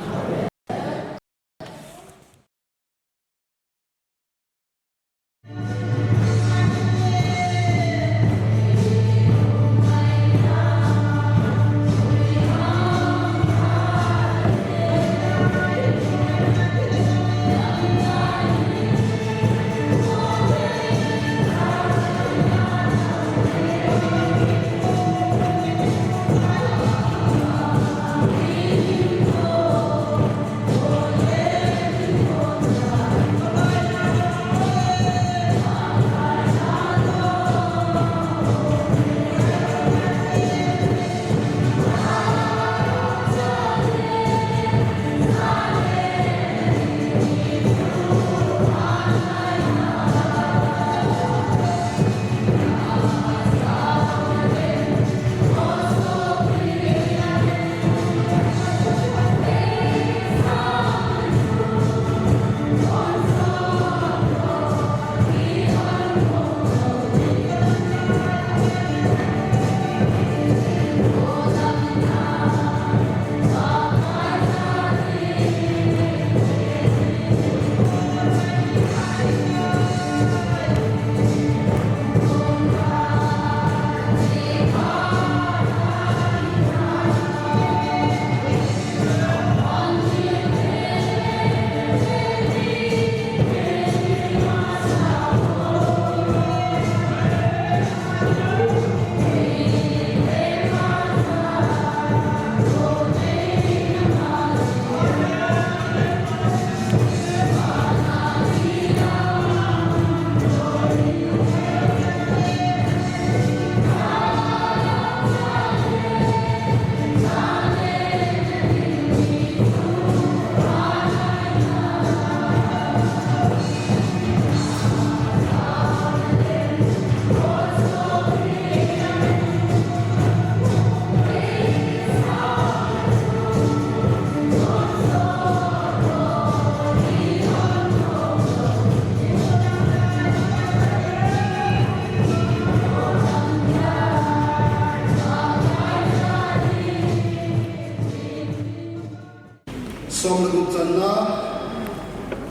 Song the Guptana,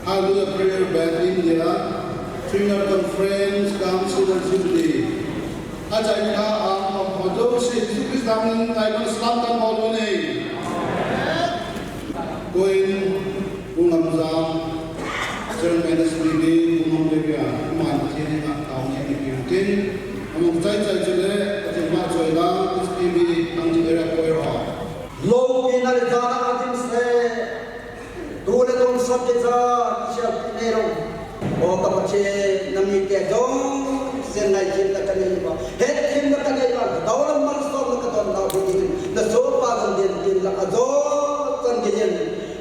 Halleluiyah Prayer Band India, Trinidad Conference, Council and Jubilee. Ajay ka ang pagpapado si Jesus Christ namin tayo ng Islam mo ni. Kuin ungamzam, Sir Menes Bibi, umamdebya, umantin ang taong inipiutin, among chay-chay chile, at yung mga choy lang, SPB ang tinira ko Low pinalizada atin sa tulad ng subjecta siya pinero o kapatid na mite dong senay cinta kanay ba het cinta kanay ba dawalang marston na katon na bugin na so pagan din la ado kan ganyan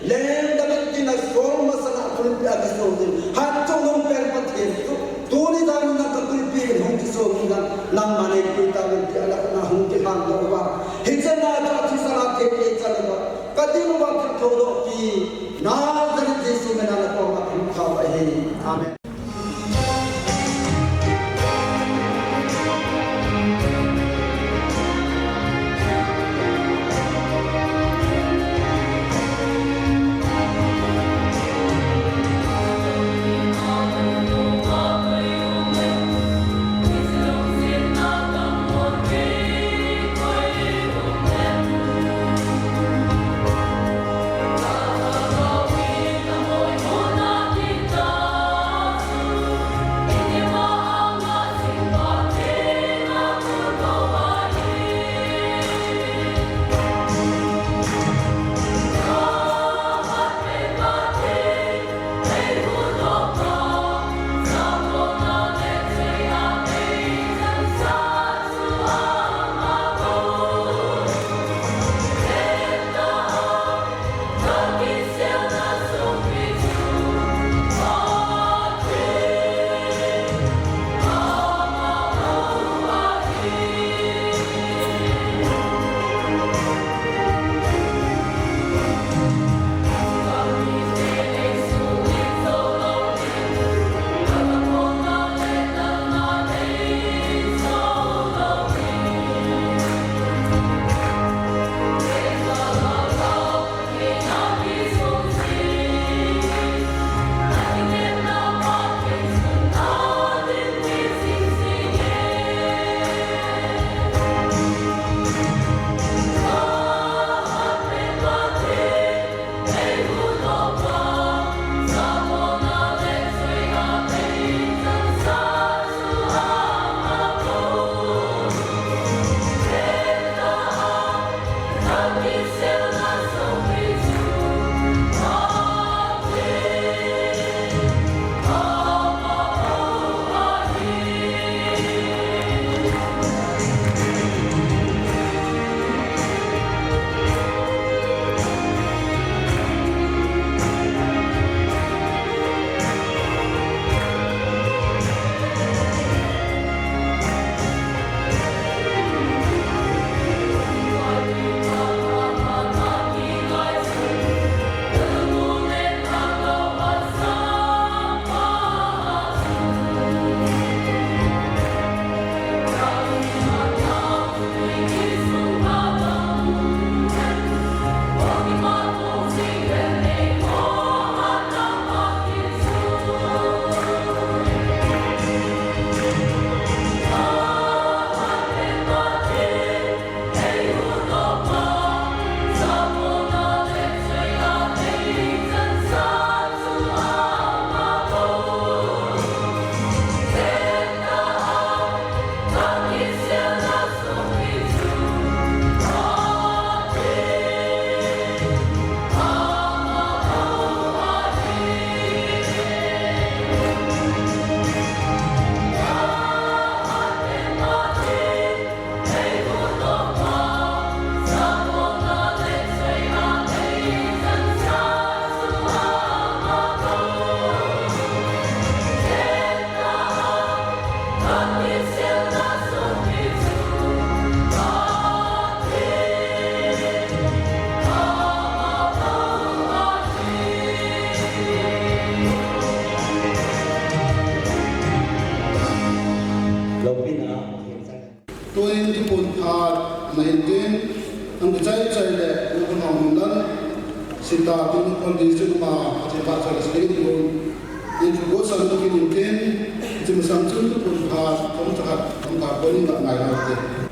len damit din na forma sa kulpi agiso din hatong ng perpatin tuli dami na kulpi ng kiso ng manay kita ng ala na hungki hang ba hitsa na ati sa ate चलेगा कति लोग छोड़ो कि नाज़रेत यीशु में नाम को हम है आमीन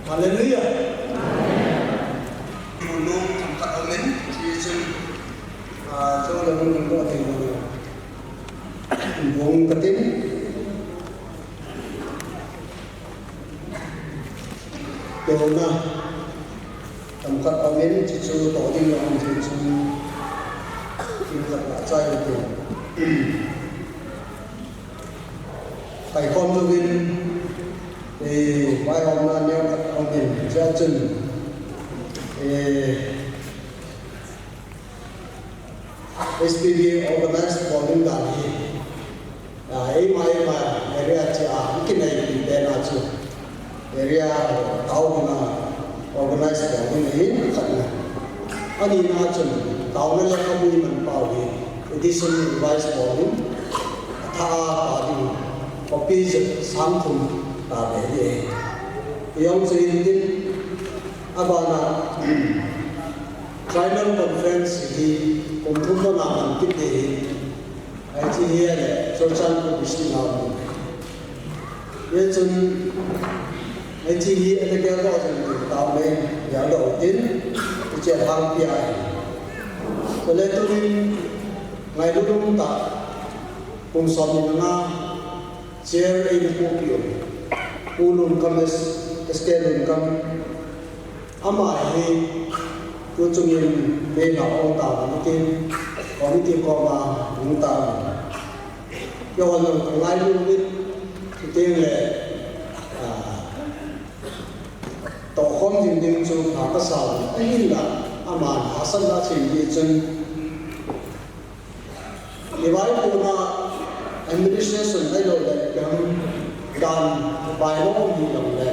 Halleluiyah. Mulung tempat amin, Yesus. Cho là mình có thể vùng cái tim. Điều na tempat amin, Yesus tổ tiên là ông Yesus. Chúng ta đã trai được. Thầy con tôi viên thì bài hôm nay nêu các ông mình ra chân SPB organized bowling dali ai mà area cha cái này thì bên nào chứ area tàu na organized bowling này khẩn na anh na chân tàu này là không mình bảo đi edition revised bowling tha đi copy sáng thùng ta để yang seintin abana final conference hi kumthumna naman kiti ai chi hiya le social publicity naman ye chun ai chi hi ate kya ko chun ta me ya do tin che hang pi ai ko le tu ngai lu ta kum som ni na chair in ko ulun kames eskelun kam ama hi tu chungin me na ong ta ni committee ko ma ung ta yo hon ngai lu ni ti le to khom jing ding chu ka sa ai hin la ama hasan da chin ji chun liwai ko na administration ai lo le kam dan bài nó không gì lòng lệ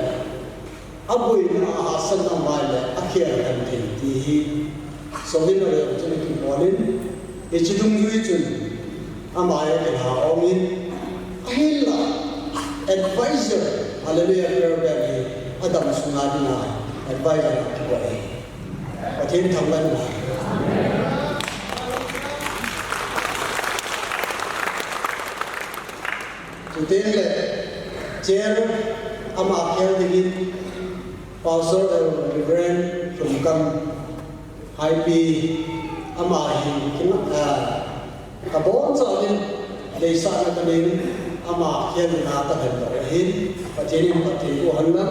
áp bùi nó hasan nó bài lệ áp kia là thành thì sau khi nó được cho nên chúng bỏ lên để chỉ đúng duy chuẩn bài cái nào ông in hay là advisor Halleluiyah prayer bag Adam sungadina advisor của ấy và thêm thằng lần này chủ tiên là chair ama kher digin pastor reverend from kam IP ama hi kin ka bon sa din de sa na ka din ama kher na ta han do hin pa jerin pa thi ko han nam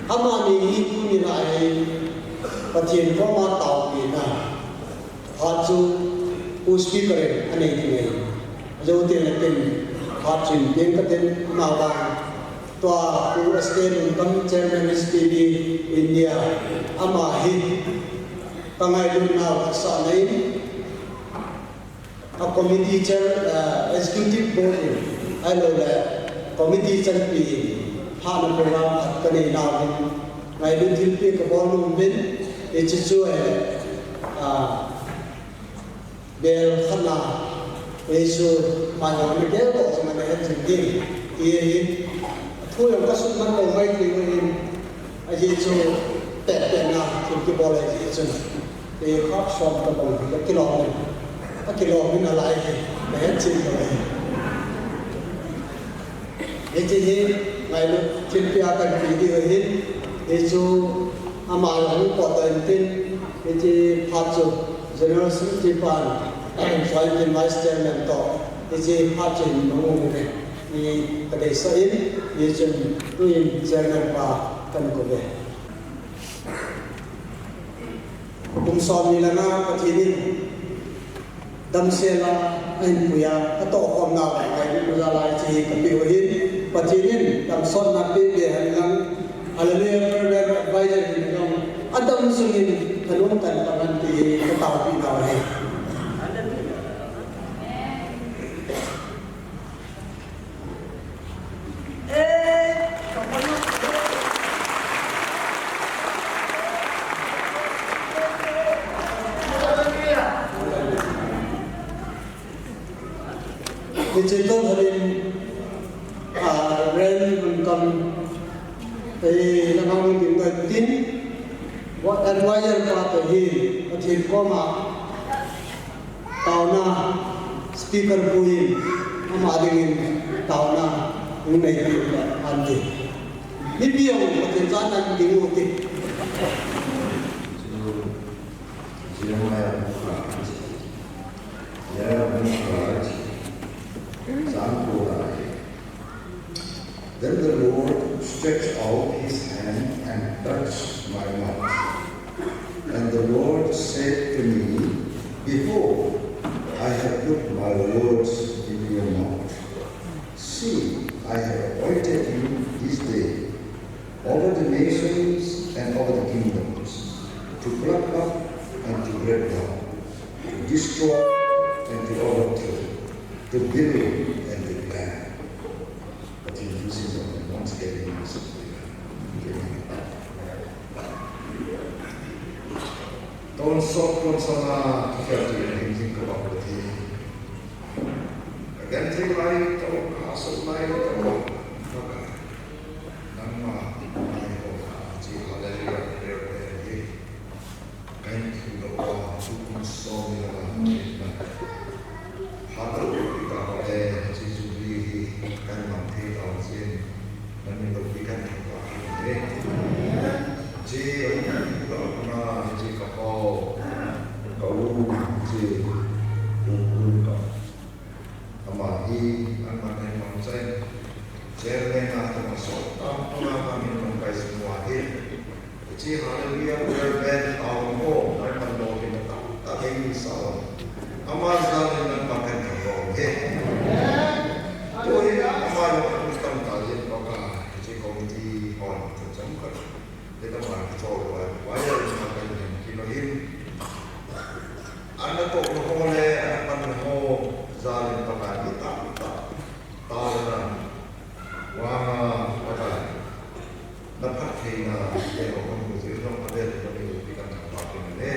ama ni hi tu ni lai ประเทศก็มาเต่าปีน่ะพาจูอุสปีเกอร์อันนี้ที่ไหนจะอุทิศเป็นพาจูเพียงก็เป็นมาว่าตัวผู้สเตนกัมเชนเนสตีดีอินเดียอามาฮิตั้งไงดูน่าวักษณะนี้a committee chair executive board ai lo le committee chair pi ha na program at kani na ngai du thil pi ka bol nu bin e chi chu bel khana e su ma na ni ke ko ma na hen jing ding e thu yang ka su man ko mai ti ni a ji chu te na thil ki bol e ji chu e khap som ka bol ki lo các cái lò bên lại để trên rồi, cái gì ngày lúc trên phía cần phải đi ở hết, cái số mà làm có tiền tin, cái gì phát triển general secretary anh phảiเป็น vice chairmanต่อcái gì phát triển nó ngon cáiนี่ก็ได้ใช้นี่จนตัวเอง chairman ป่ากันก็ได้ผมสอนนี่แล้วนะประเทศนี้ดัมเซลาอันปุยาก็ต่อความน่ารักไปดูแลชีวิตกับพิวหินปฏิทินดัมซอนนับปีเดียร์นังฮัลโหลเรื่องเรื่องไว้ใจดีน้องอันดัมสุนินทะลุกันประมาณปีก็ต่อปีน่ารักที่ต้องเรียนเรียนมันกันไปนักการเมืองกันทิ้งว่าแอดไวเซอร์มาตัวที่อาทิตย์ก็มาตาวน่าสปีกเกอร์พูดมาดึงตาวน่าในปีอันที่นี่พี่เอาประเทศนั้นดึงอุติThen the Lord stretched out his hand and touched my mouth. And the Lord said to me, Behold, I have put my words in your mouth. See, I have appointed you this day over the nations and over the kingdoms, to pluck up and to break down, to destroy and to overthrow, to build and to plan. But he uses them once getting this. Don't stop from sana carefully thinking about the thing. Again, take life, don't pass of life, don't Nama, Halleluiyah, thank you, Lord, to console me. Halleluiyah, we're bent our home, I'm not looking at that. Amal zalim dan makan kau, okay? Tuh ya, amal yang kita mengkaji, maka jadi komiti on terjangkau. Kita makan coba, wajah makan yang kiloin. Anda tu boleh akan mau zalim pakai kita, tahu kan? Wah, apa? Dapat kena dia orang muslim orang ada yang diberikan tempat ini.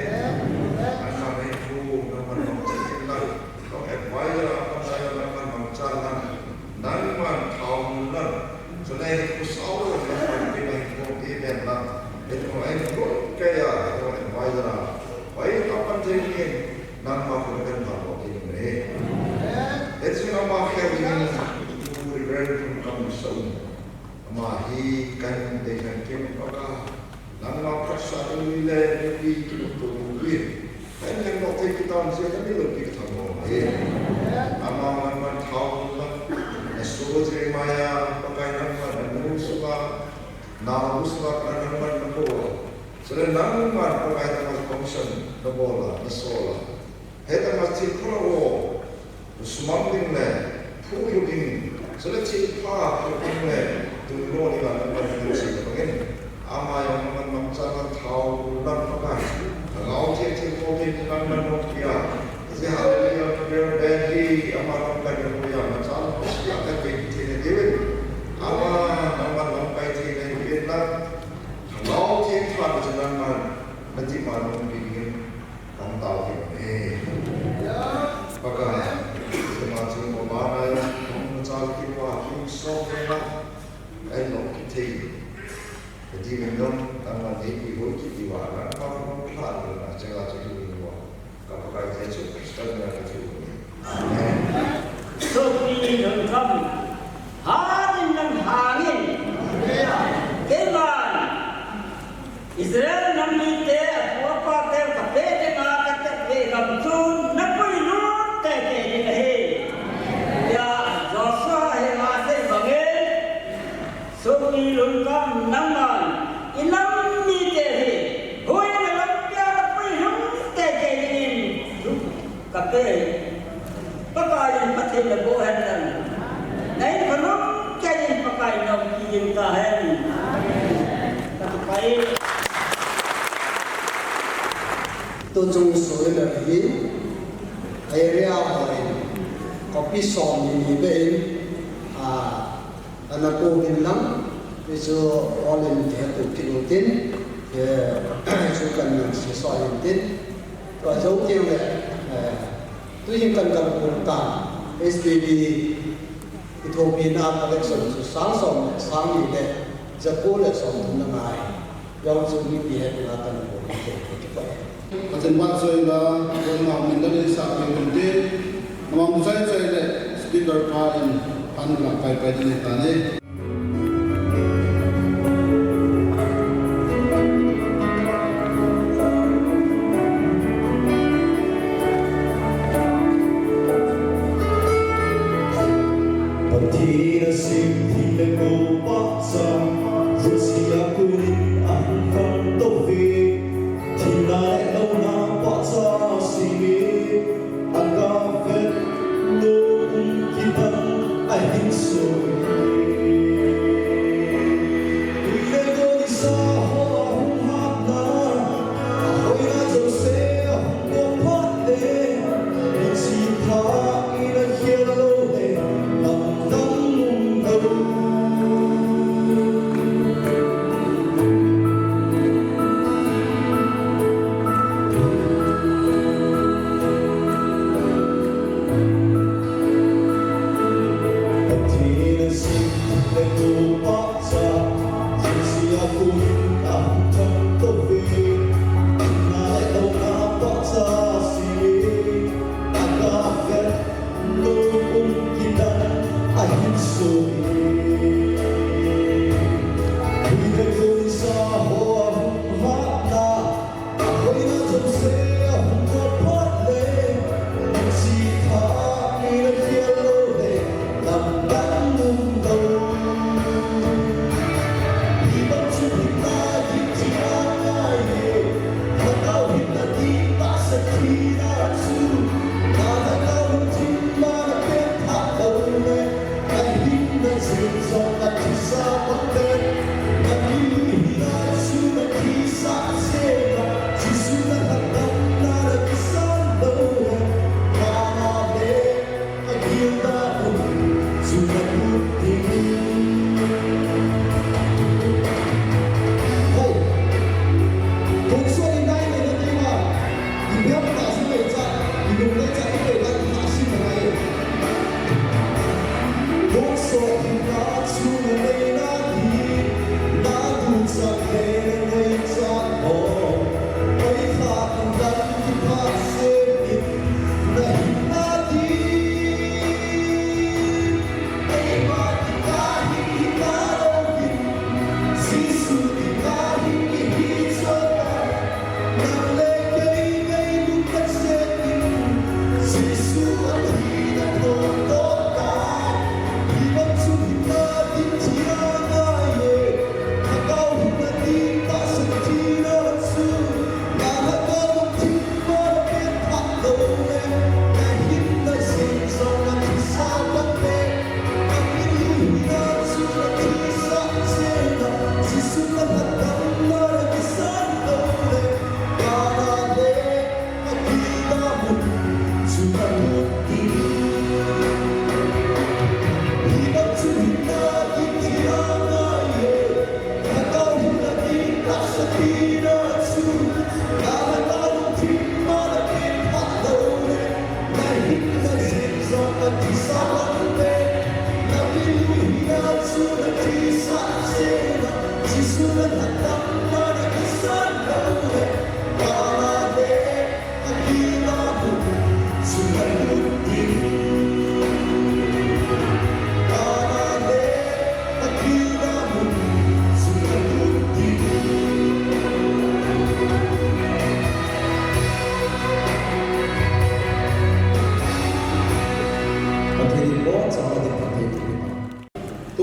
Anak itu nama macam lah. Kalau advisor apa saya nama macam nama tahun lah. Selain usaha yang kita event lah. Itu itu kaya itu advisor. Baik apa jadi nama bukan tempat ini. Itu nama kerja itu reverend kamu semua. Mahi kan dengan kim paka nama prasada wilayah lebih untuk mungkin kan yang waktu kita masih kan lebih tahu nama tahu lah esok Jeremiah pakai nama dan musuh nama musuh nama nampu So then namun man pagkait ang function na bola, na sola. Heta mas tipro sumambing le, pulugin. So let's see pa pulugin le, tulong nila ng pagkakas. Pagin, ama yung mga mamsalang tao lang pagkakas. Ang autin tipogin lang manokya. Kasi Halleluiyah biar bagi ama ng pagkakas. Mamsalang siya kaya tinidibin. Ama ng mga tinidibin lang. Ngau thiên thoại cho nên mà chỉ mà nó bị nghiêng không tạo kiểu này và cả thì mà chỉ một ba này không cho cái hoa không so với nó cái nó cái thì chỉ mình đâu đang làm gì bị hối chỉ bị hoa là nó không phá được là chỉ là chỉ mình hoa cả cái thế chứ tất cả cái thứ amen so khi đường thăm há đến năm hàng cái mà Israel nami te apa te kape te na te gamsun na koi lu te ni he ya Joshua he ma se bange so ki lun kam naman inam ni te he hoi na lam ya koi lu te ni kape pakai pathe le bo hen nan nai khanu ke ni pakai nom ki yin ta hen kapai tôi dùng số là gì area hỏi copy song như vậy anh cô mình lắm bây giờ all in thế tụ kilo tin thì số cần mình sẽ soi in tin và dấu tiêu này tôi chỉ cần cùng cả SPB Ethiopian election sáng sáng gì đấy giờ cô là song thùng năm nay dòng số như vậy là cần của cái Atin wat soy la kon ma min dali sa ke kunti ma mu sai sai le speaker pa in an la pai pai ni ta ne Patira sim thile ko paksa Rusia kunin ang kantovi Tinai lâu na bỏ ra xì ăn cà phê luôn khi thân ai hình rồi người cô đi xa hoa hung hát na hồi na dầu xe hung cô phát lệ mình xin tha ý đã khiến lâu lệ lòng đắng mùng đầu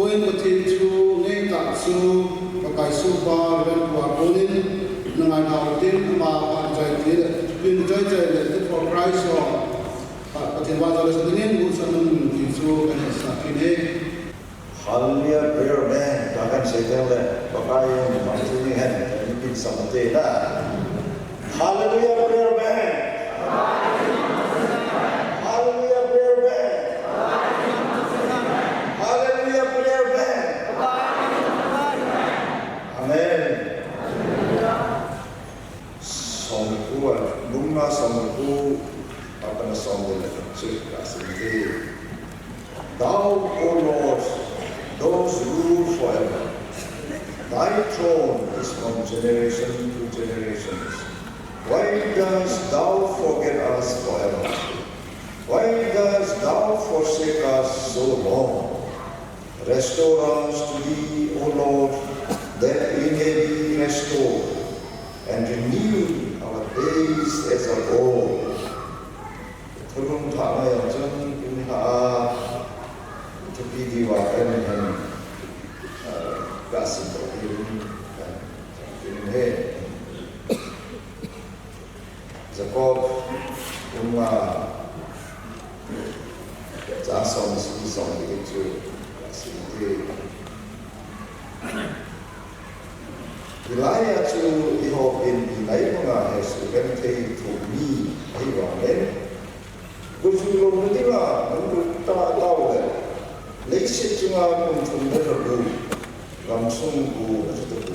Poin pati chu nei ta chu pakai su pa ren wa ponin nangai na tin ma an jai ti bin jai le for Christ or pati wa jale sedinin bu sanun ti chu kan sa kine Halleluiyah prayer man takkan saya le pakai yang macam ni kan mungkin sama tena. Halleluiyah prayer man. Halleluiyah prayer man. Halleluiyah prayer man. Amen. Songku lumna songku apa na songku le sudah sendiri. Thou, O Lord, those rule forever. Thy throne is from generation to generations. Why dost thou forget us forever? Why dost thou forsake us so long? Restore us to thee, O Lord, that we may be restored, and renew our days as of old. Turun tak yang jen punya Jadi diwakilkan dengan kasih terkirim dan kirimnya Jacob rumah jasa mesti sama begitu kasih itu wilayah itu dihopin wilayah mana Yesus kan itu mi hiwangan berjulur mutilah menurut tak tahu deh Leksi cuma pun berlalu langsung bu itu bu.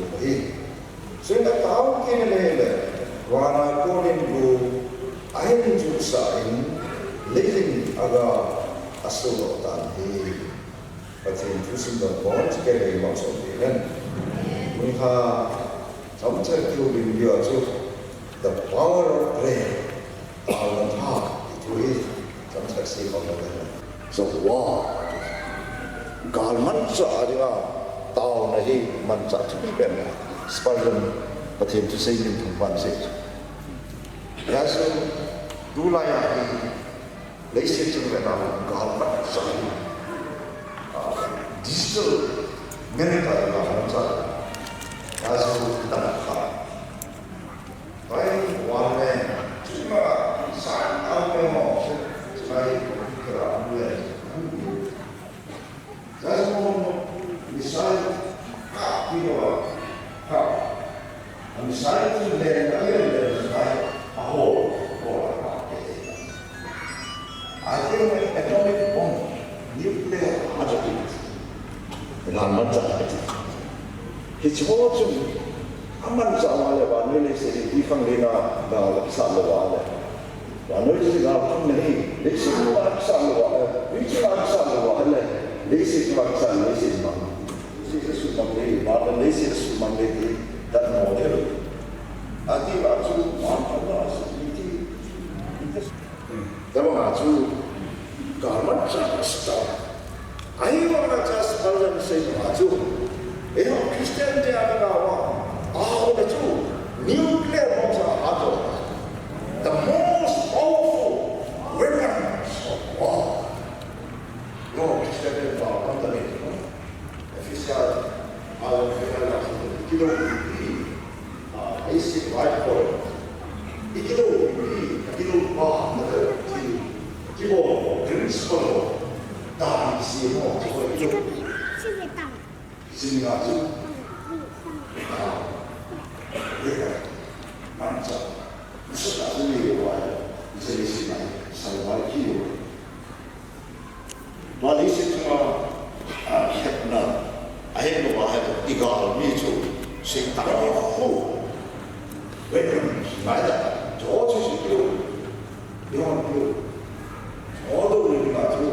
Saya tak tahu kini lele. Warna kuning bu air jusain leling agak asal tadi. Macam itu sudah banyak sekali maksud dia. Mereka sampai tu dia tu the power of prayer. Power of heart itu sampai siapa lagi. So wow. Kalau manca dia tahu nahi manca tu kan sepanjang betul tu saya ingin tumpang saja. Ya so dulu ya leisi tu kan kalau manca digital mereka kalau manca ya so tak apa. Baik warna cuma saat apa mau saya kerana Saya mau misalnya video misalnya itu dari saya I think atomic bomb nuclear ada dengan macam hijau tu aman sama lepas ni sih di Kanglina dah sama lepas Lalu juga pun ni, lesi luar sama lepas, lesi luar sama lepas Lesi kelaksan, lesi semang. Lesi semang ni, mana lesi semang ni dan model. Adi langsung mampu lah seperti. Tapi langsung garment cakap. Ayo orang cakap sekarang saya langsung. Kristian dia ada kawan. Betul. Nuclear bomb ada. The most powerful weapon of war. No, Kristian tahu kan tadi. Fiskal, alam fiskal kita ini, isi white collar. Kita ada kita principal dari semua kita. Sini aja. Ya, macam sudah sendiri awal, jadi sini saya kira. Malaysia cuma hekna, akhirnya wahai tiga minggu, saya tak tahu. Weapons, ada, jauh itu, yang itu, all the itu,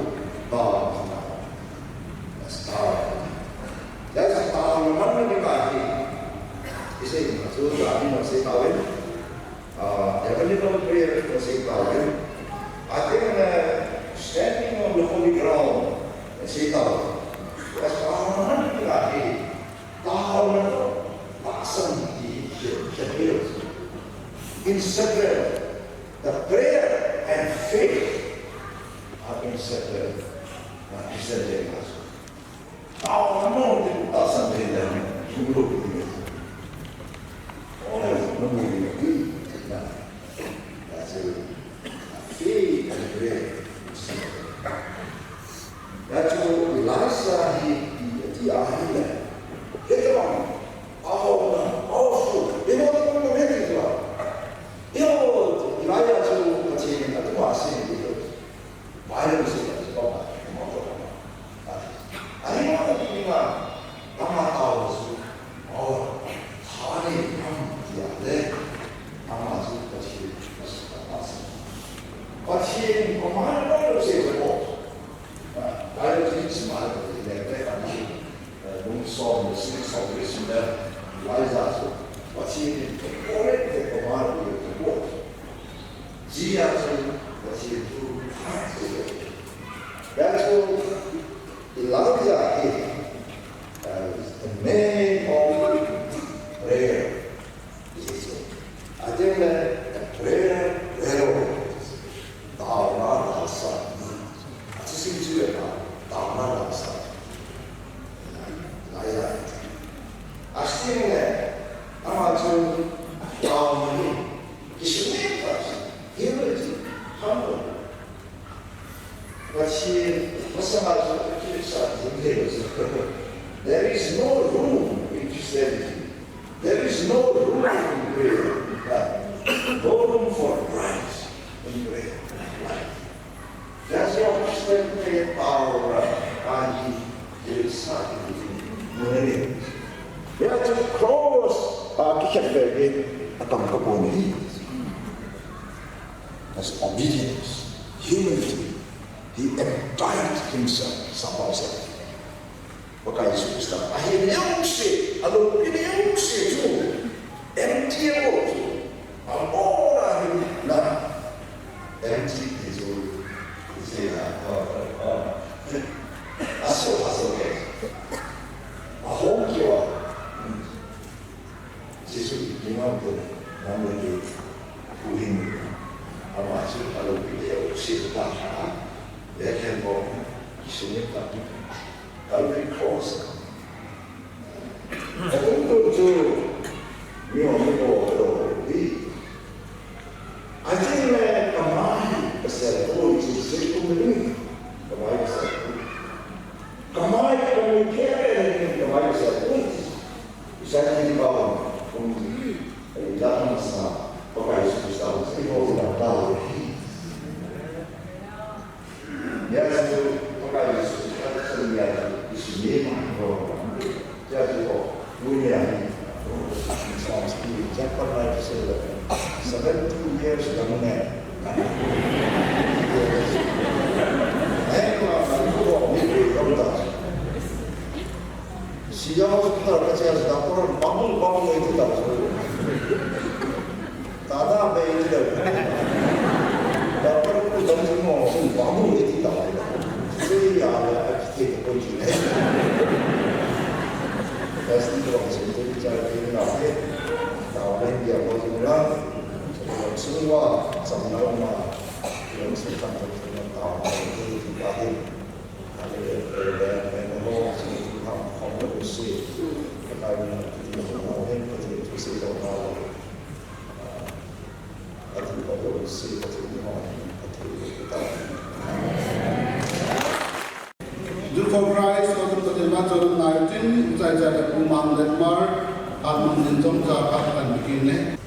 jadi sekarang mana ni kaki, isi itu kami masih tahu. Evangelical prayer masih tahu. Akhirnya standing on the holy ground, saya tahu. Sekarang ni kaki, tahu pasang di hills. Inseparable, the prayer and faith are inseparable. tao nó ta sang đây là không được gì nó mùi cái là sự phi cái đã cho lá sa thì ai là thế đó phụ để nó không biết gì rồi yêu thì lại là cho cái gì là tôi xin đi rồi phải là gì là có mà 아니 우리가 아마타오스 하니 함디아데 아마즈 같이 왔습니다. 같이 고마운 걸 세우고 나를 드리지 말고 내가 아니 농수업을 수익하고 있습니다. 라이자스 같이 오래 고마운 걸 두고 지하철 같이 두 하나씩 그래서 Elijah is the name of prayer. I think that prayer, 다음날 나왔어. 아침 집에 다음날 나왔어. 나야. 아시네. 아마 좀 다음이 기술님까지 이거지 한번 같이 벗어나서. There is no room in Christianity. There is no room in prayer. No room for Christ in prayer. That's why Christian prayer power and he is starting. We are to close Kishaberg Akamkaponi as obedience, humility. He emptied himself somehow said. Maka Yesus Kristus akhirnya usir, lalu ini usir tu, empty tu, orang nak empty itu, asal ke, ahong kiwa, Yesus lima pun nama dia kuning, amasuk lalu dia usir dah. They can go Calvary Cross. I don't go to I think that Kamai said, oh, it's a sick woman. Kamai said, Kamai, can we carry anything? Kamai said, wait. It's actually about it doesn't stop. Okay, so we start to go to the Yes, okay, so is name just we are Japan like to say that 72 years ago, 시장부터 같이 해서 앞으로 마블 해준다고 다다 매일이라고 앞으로 그 점점 마블 해준다고 세이야 아키텍트 본주네 그래서 이거 지금 잘 되는 앞에 나오는 게 뭐지만 승과 정나마 이런 세상 같은 거 나오는 게 아니고 Jumpa Christ untuk terima John 19 saya jadi umam Denmark aman dinjom jahat dan begini.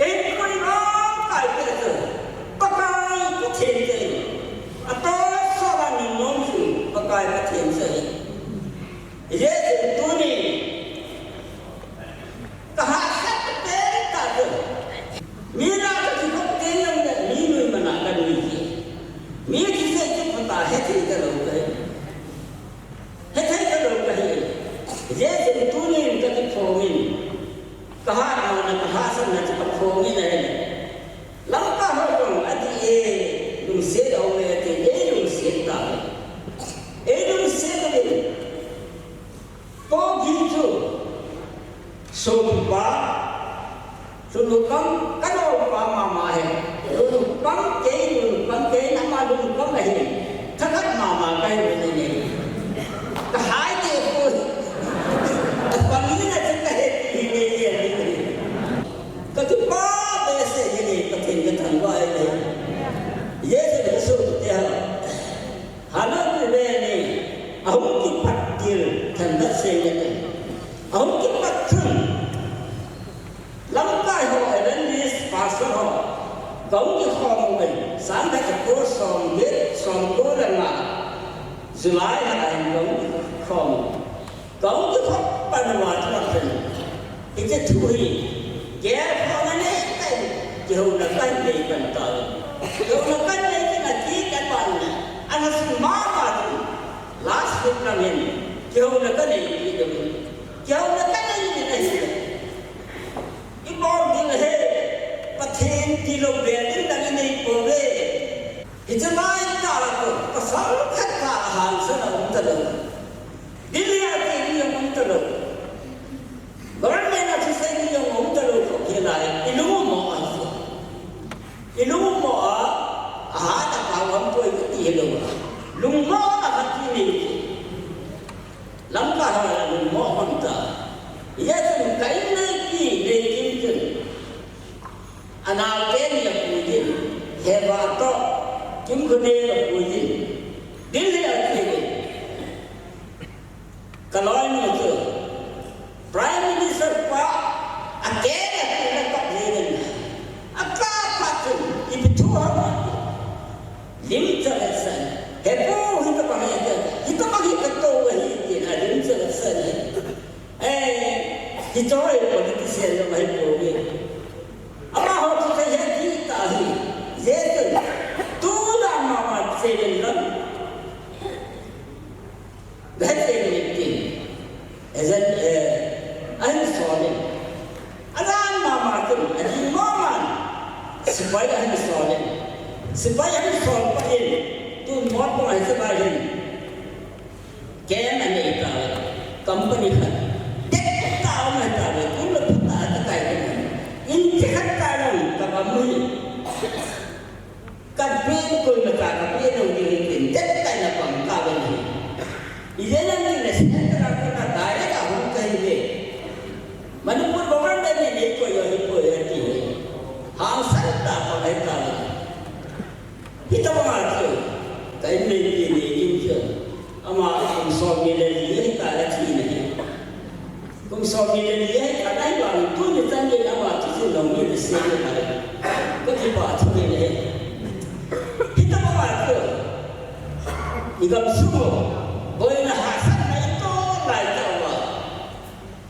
Ep-2 cống như kho mình sáng nay cả cô sòng biết sòng cô là mà dự lái là anh cống như kho ban ngoài cho mình thì cái thui ghé kho nó nét tay chiều là canh đi cần tới chiều là canh đi cái là chỉ cái bạn này anh là sự má mà last week là mình chiều là cái này gì được chiều là cái này gì này cái bom thì là hết và thêm thì lâu về đến là cái này bổ về thì chúng ta cả là có sáu khách cả hàng sẽ là ông ta được đi liền thì đi ông ta được còn này là chỉ xây đi ông ta được hiện tại cái lúa mỏ đã vào ông tôi cái gì đâu lùng mỏ là cái gì này lắm cả là lùng mỏ ông ta giờ thì cái này gì để kiếm tiền anh nào tên là bùi gì hệ vào to chúng có nên là bùi gì đến đây là gì cái nói như thế Prime Minister qua again là có gì này apa phát Ep-2 lim cho là sao hệ bộ chúng ta bằng cái tô cái là lim cho là sao thì cho ấy politician là mấy bộ gì apa họ cũng thấy hết gì ta gì dễ thôi tu là mà xây lên lắm đấy là những gì anh nói anh mà cũng anh mà supaya anh nói vậy tu mót của anh sẽ bài hình cái này ta company khác tết tao mà ta về cũng là ta cái này in chắc ta rằng ta làm gì cái bên coi là cái bên ông đi đến tết cái là bằng cái bên này 이제는 레스토랑이나 나이가 혼자인데 많은 분 보면 되는 내 거예요 이거야지 항상 다 보냈다 이따 말이죠 cái này gì chứ ama cũng so với cái gì cả là gì này cũng so với cái gì cả đấy bằng tôi như thế này ama chỉ là đồng ý để xem cái này có thể bảo thế này 이따 말이죠 이거 수고 bởi là hạ sát này to lại tàu à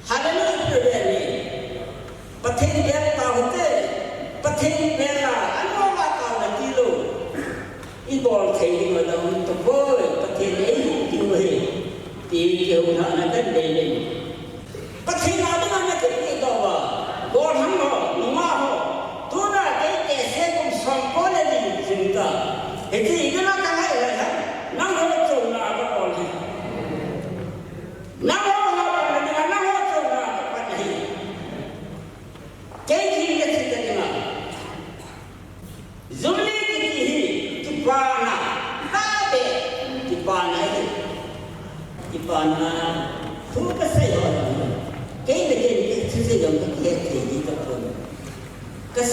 Halleluiyah này bắt thêm bé tàu thế bắt thêm bé là anh nói là tàu là kilo ít bò thấy mà đâu tao bơi bắt thêm ấy kilo hết thì kiểu là cái này bắt thêm nào đó là cái tàu à bò thắng họ mà họ tôi là cái xe cũng xong có là gì chúng ta thì cái nó cái này là nó trồng là cái con gì nó trồng là cái gì cái gì cái nào dùng đi cái gì cái bàn à ta để cái bàn này cái bàn à không có xây rồi cái này cái xây dựng cái gì cái phần cái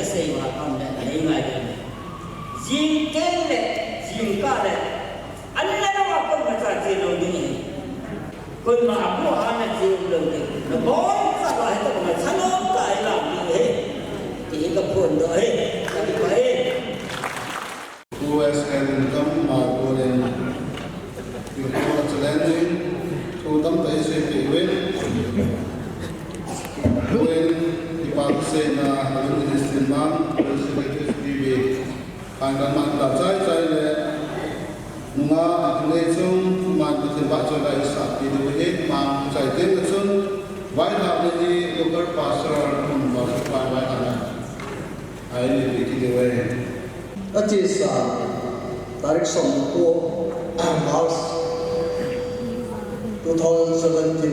xây mà con này này riêng cái này riêng cả này anh ấy nó có một cái gì đâu điคนมาพูดอะไรจริงเลยแล้วบอกสักหน่อยแต่ผมฉันน้องใจหลังนี่ที่กับคนเลยที่ไป US and come golden you know challenging to them they say they win when the part say na when is the man is the TV and the man that sai le nga ngai chung man the ba cho dai sa ti do it ma sai ten chung vai na ni local pastor from ba vai ana ai ni ti de we Atisa tarik sompo Mars 2017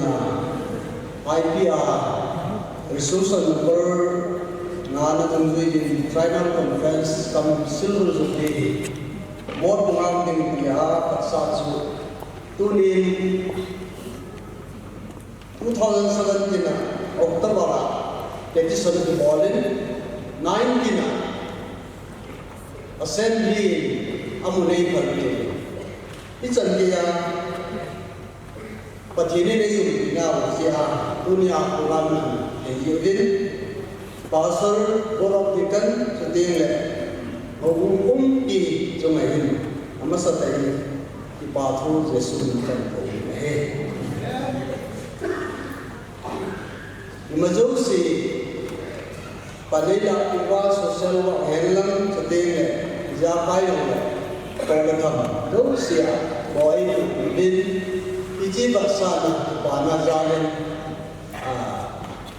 IPR resolution number ngana tungui tribal conference kam silver zuti Motbung Baptish Patsatsu Tunin 2017 October petition to Berlin 19 Assembly Amunei Party It's a year but in a year now, Dunia Kulan and Yudin pastor borok dikan seding le hong di jomai hin amasa tai ki pathu jesu kan ko he emergency panela iwa social work helang seding le ja kai lo le pelatham do sia boy bin iji baksa na pana jalen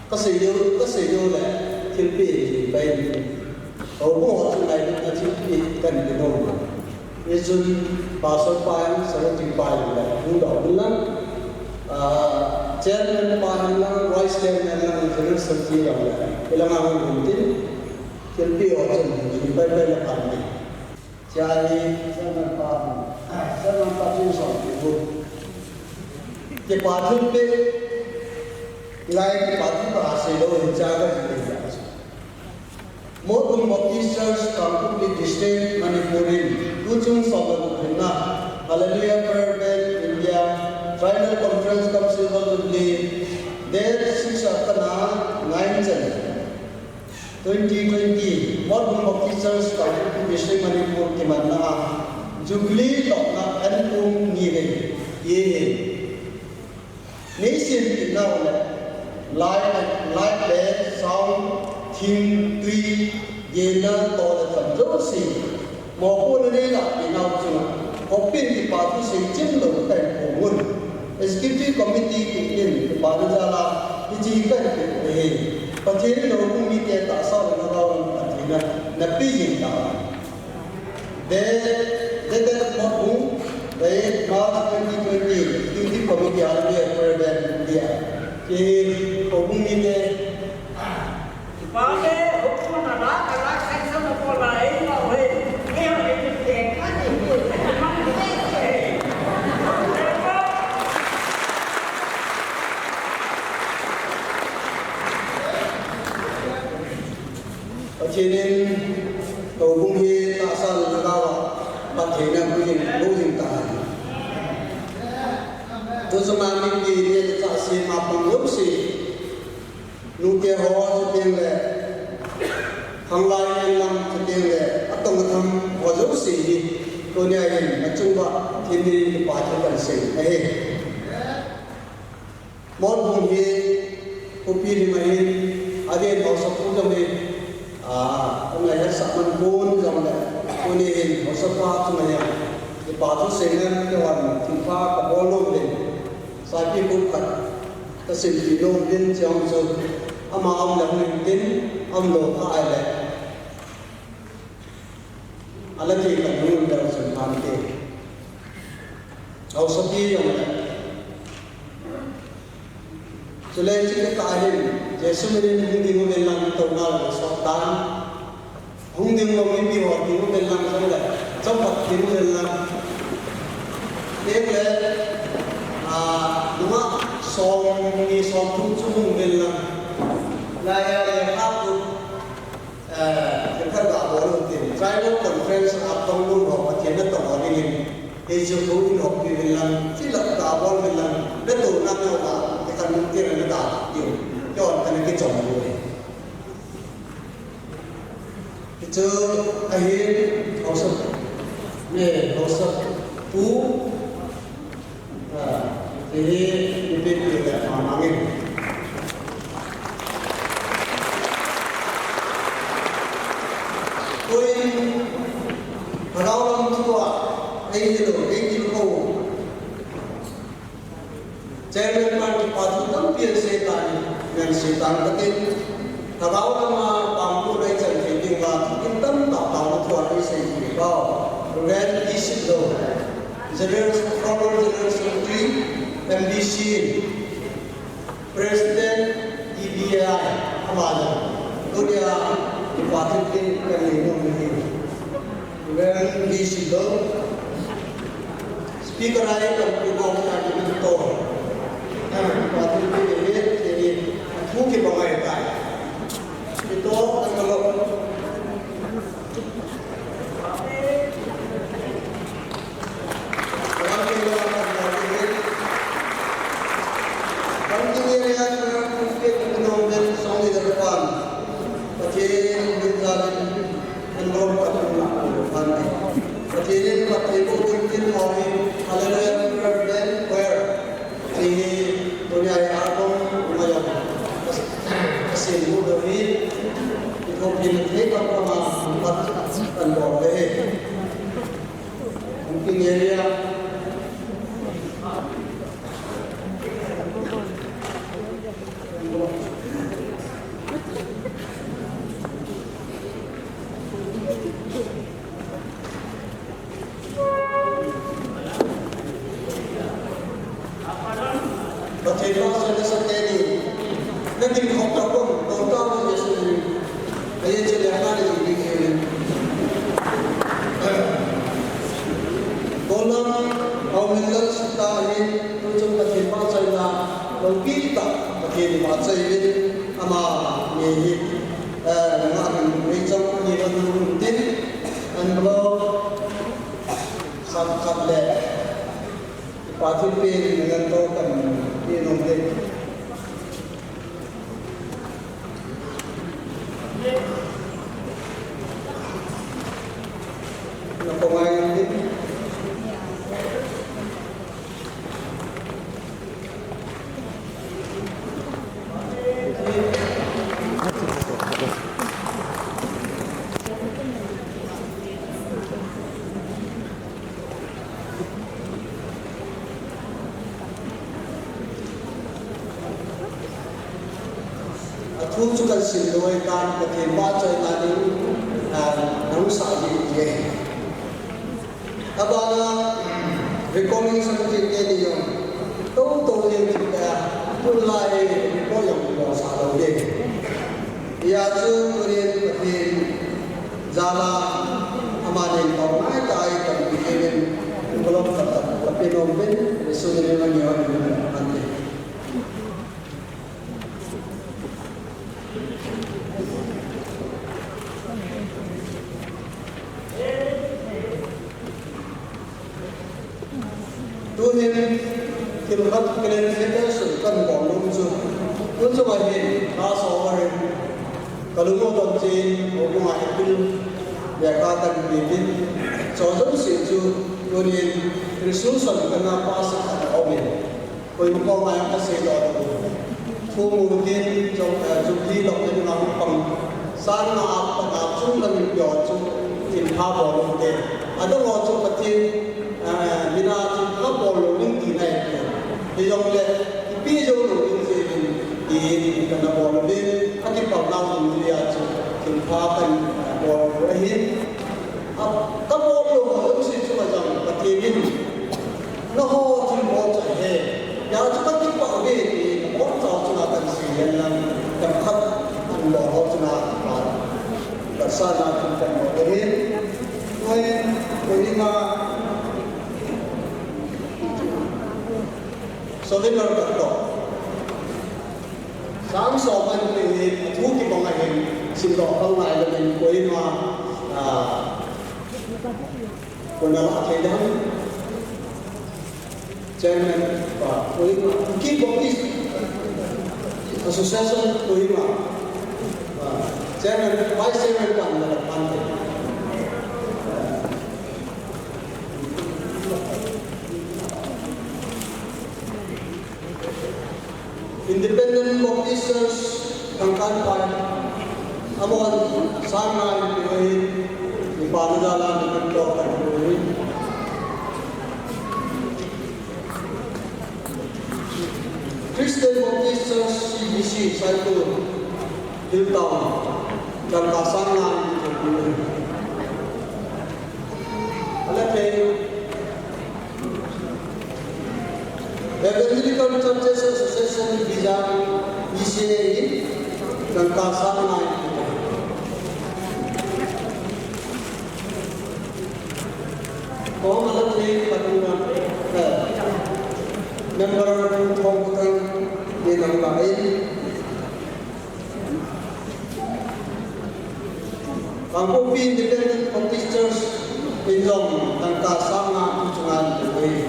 kasih yo le tilpi bayi kalau orang lain nak tilpi kan dia Yesus pasal paling sangat tinggi le mudah bilang chairman paling lang vice chairman lang general secretary lang le bilang orang penting tilpi orang tinggi bayi lepas ni jadi jangan pasal itu kepada pe Like Motbung Ahsi lo jaga jadi. Motbung Baptish Church Kampung District Manipurin Ujung Sabad Bina Halleluiyah Prayer Band India Final Conference Council of the There Sixakana 9 Jan 2020 Motbung Baptish Church Kampung District Manipur Kimana Jubilee Lokna Anpung Nire Ye Nation Pinaula Light band, sound, theme, tree, yena, tola, tamjosi. Maupun ini lah binau cuma. Kopin di padu sejim lo kan komun. Executive committee kini kepada jala dijikan ke. Pajeri lo pun mikir tak sah dengan orang pajeri nabi jinta. Dia Motbung dari March 2020 Executive Committee Halleluiyah Prayer Band India. Jadi hubung ini Pada hukum anak saya sama pola ini mau yang itu kan itu Jadi hubung ini tak salah negara pakai bukan tahan. Terus malam ini dia tak si mapung si nuke hawa sedang le, hanglai yang sedang le, atau macam wajib si kau ni ayen macam apa kini dipakai bersih. Motbung ni kopi ni main ada masa pun kami orang saman pun zaman kau ni masa apa cuma yang dipakai sengan kawan tiba kebolong ni. Saya bukan kesimpulan din yang so ama yang din amlo kaile alati kanun dar sunhan ke au sabi yang selain itu kain jesu merin hindi mo belang tawal sotan hindi mo mimpi ho hindi mo belang sala sampat hindi mo belang dekle dua song ni song tu belang laya yang aku kita tak boleh tu tribal conference atau lu bawa kita tak boleh ni Yesus pun nak belang tidak tak boleh belang betul nak apa kita mungkin ada tak dia jangan kena kita boleh itu akhir kosong ni kosong pu jadi lebih tidak mamangin. Koin orang tua, ini kau. Jangan mati patu tampil setan dan setan ketin. Kalau orang pampu dari jangan tinggal, kita tak tahu tua ini sendiri. Kau, red issue tu. General Secretary, MDC, President EBI, Amala. Itu dia dipatutkan dengan ini. MDC itu Speaker ayat dan pimpinan itu. Dipatutkan jadi mungkin pemain itu kalau kan kan boleh mungkin area Bagaimana saya sekali nanti kau tahu tahu Yesus ayat cerita ini begini. Bolam awalnya setahin tujuh bagaimana saya mungkin tak bagaimana saya ama ini dengan macam ini mungkin anda sangat leh participate dengan token ini mungkin pemain ini thu juga sindoi kan pakai baca tadi namun sahaja dia. Abang recording seperti ini yang tahu yang kita mulai yang kita salah dia. Ia tu kemudian pakai jalan amalan kau naik kai dan bikin belum tetap tapi nombor sudah lagi orang nanti. Tuhan kita kalian kita sukan bolong tu macam rasa orang kalau mau donci mau itu ya kata begini soalnya seju Tuhan Yesus kena pas orang kau mau main kasih doa tu mungkin jumlah dokter nak pang sana apa cuma lebih jauh timpa bolong deh ada orang seperti bina timpa bolong ini naik yang le bija bolong ini kena bolong ini akan pernah melihat timpa kan bolong ini kalau bolong itu cuma jam seperti ini nah timpa cahaya ya cuma timpa ini orang tahu cuma kan sih yang tempat anda tahu cuma bersama timpa bolong ini Soalnya berdoa, sang sopan ini tu kita mengajar singgah kau mengajar dengan koi ma, pendapat kita, chairman pak koi ma, mungkin Baptish Association koi ma, chairman vice chairman kan dalam pantai. Independent Baptisters angkat pai, amuan sana ini di Panjala dengan dokter ini. Christian Baptisters CBC satu Hilltown dan pasangan ini. Alatnya Evangelical Churches Association Visa ICA dan pasangan ini. Kau malam ni patungan member komputer di negara ini. Kampung Independent Baptisters Indom dan pasangan tungan ini.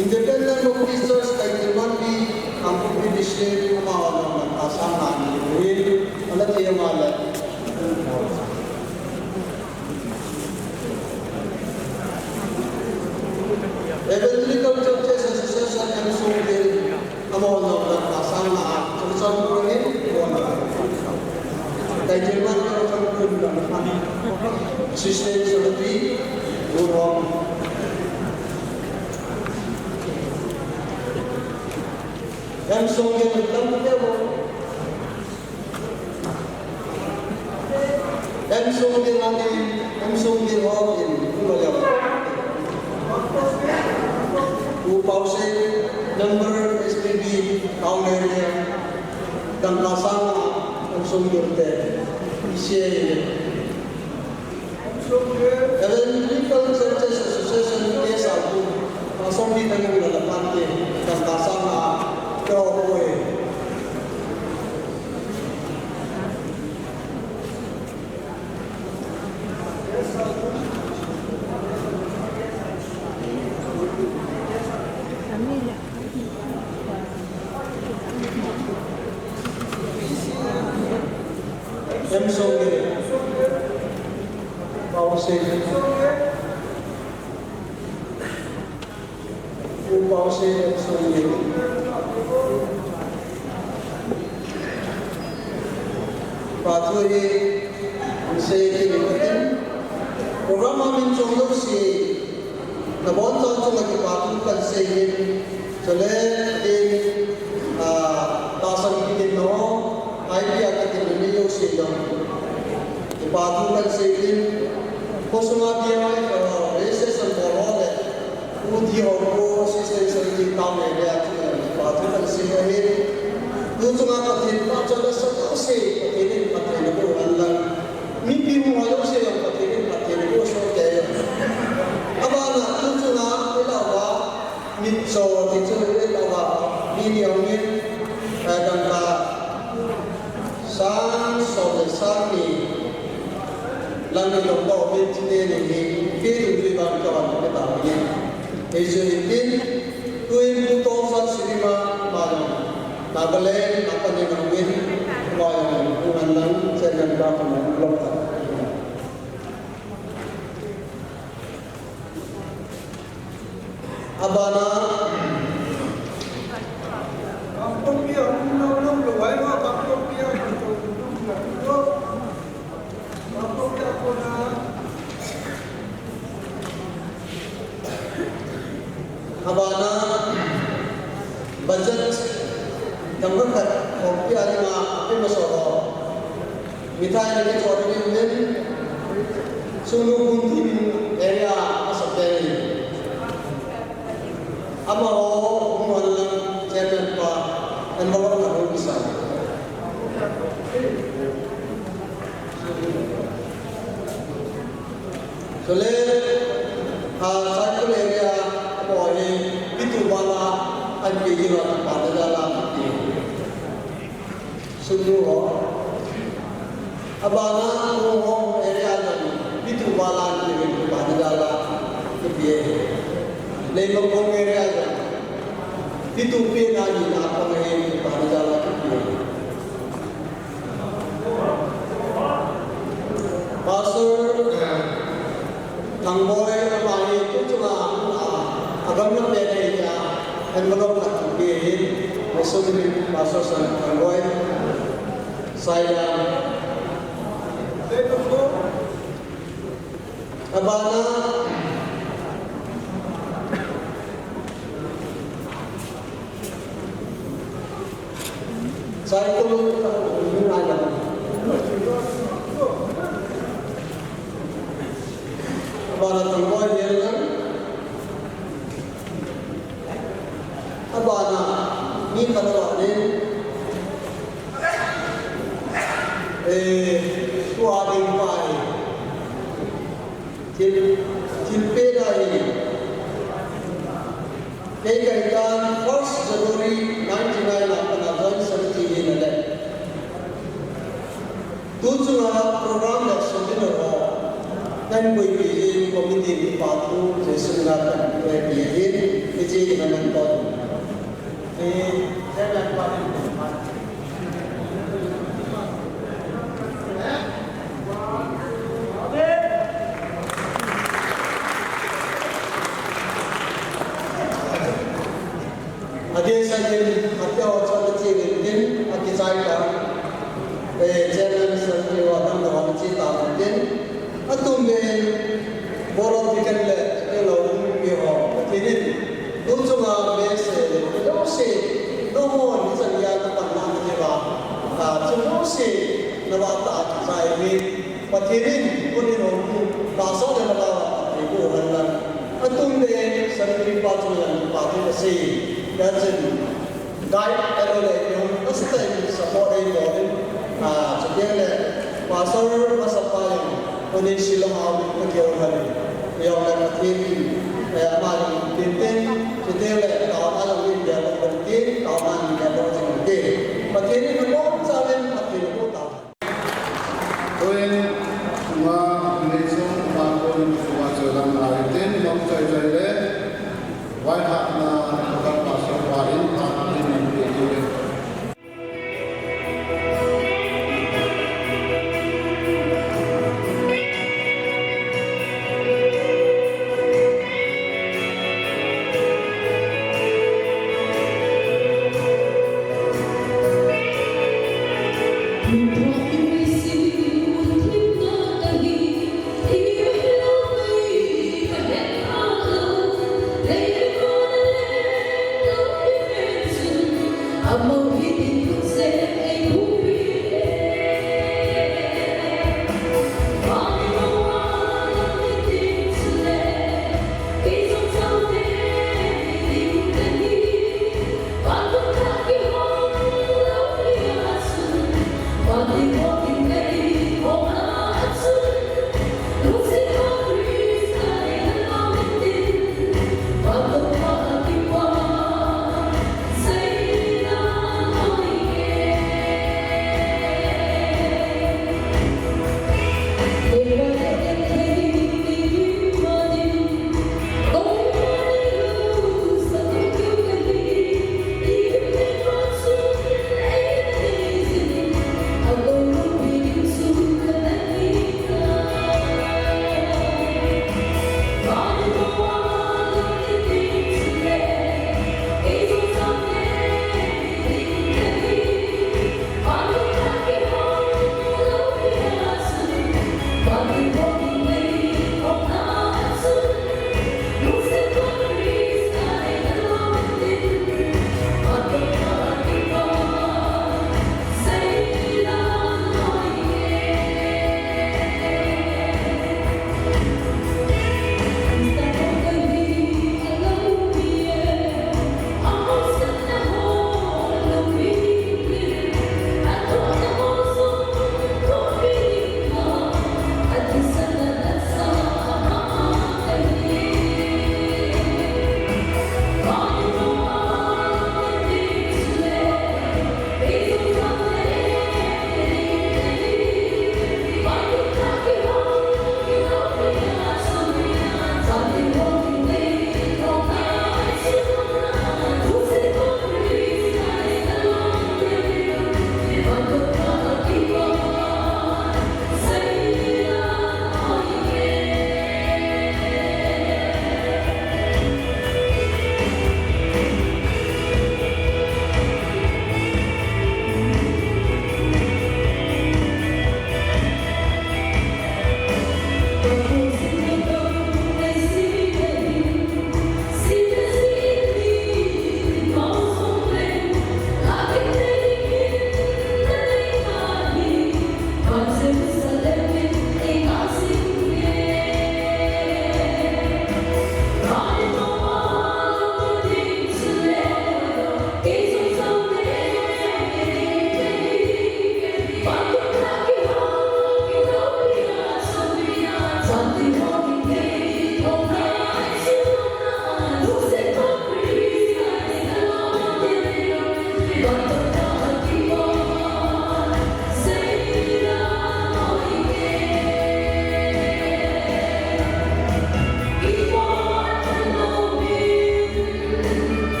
Independent Baptisters kay Mandi ang pagdidisplay ng mga kasama ni alat niya malat. Evangelical Churches Association and Sungil amo no na sana chung ko ni mo dai jerman ko chung ko na assistant secretary Guru em song ke lam ke wo em song ke ngani em song ke ho in ko ya u pause number SPB town area dan lasana em song ke te ise Evangelical Churches Association ke sabu pasong di tengah wilayah dan lasana Joy. Program amin contoh si nabon contoh lagi patu kan sehin jale di tasan kita no idea kita ni yo si dong di patu kan sehin kosong dia reses berole udi orang sistem seperti tamu dia di patu kan sehin tu cuma katin jale satu si katin katin itu Allah mimpi mu ayo si yang katin ko so ke abana tunjuna ilawa mitso tinjuna ilawa ni yongin dangka san so de sani lan ni lo mit ne ni ke du ban ka ban ka ta ni e je ni tuin bu to sa sirima ma Nagaland akan dinawin wayang unang sedan berapa lokal. Abana kampung dia belum luai lah kampung dia kampung dia puna Abana budget yang berkat kopi alima api masoro mitai lagi sorry mungkin sunu bunti area asapeni ama o mualan chairman pa dan bawa kabul bisa sole cycle area boy itu bala anji jiwa pada dalam sunu abana ngomong area itu bala anji pada dalam kebiye Lembang kongere aja, itu pina ni nak pengen pada jalan itu. Pasal langboy apa itu cuma agam nak beda ya, envelope nak beli, masuk ni pasal langboy saya. Abana saya itu ada abana tanggoy dia abana ni kalau ni suara pai til peda ini kaitan 1st January 1999 Tujuan program yang sudah dan bagi komite di Patu sesuatu bagi ini menonton. Saya paling ada saja hati awak cakap ciri din hati saya channel sendiri wadam dalam cerita din atum ben bolong dikan le kalau mungkin ini dulu biasa dosi dohon misalnya tempat mana juga dosi nawata saya ini patirin punin orang pasal dan nawat itu orang atum ben sendiri paculan pati besi dan guide elole yung asisten support ay doon sedianya pasal masapayan kunin silang awit pagyawan yung nagpatili amal tintin sedianya kawan alam din dia berhenti kawan dia berhenti patili mo sa amin patili mo tao Oin ma nesong makon suwajalan aritin long jai Why not na pasal warin atin itu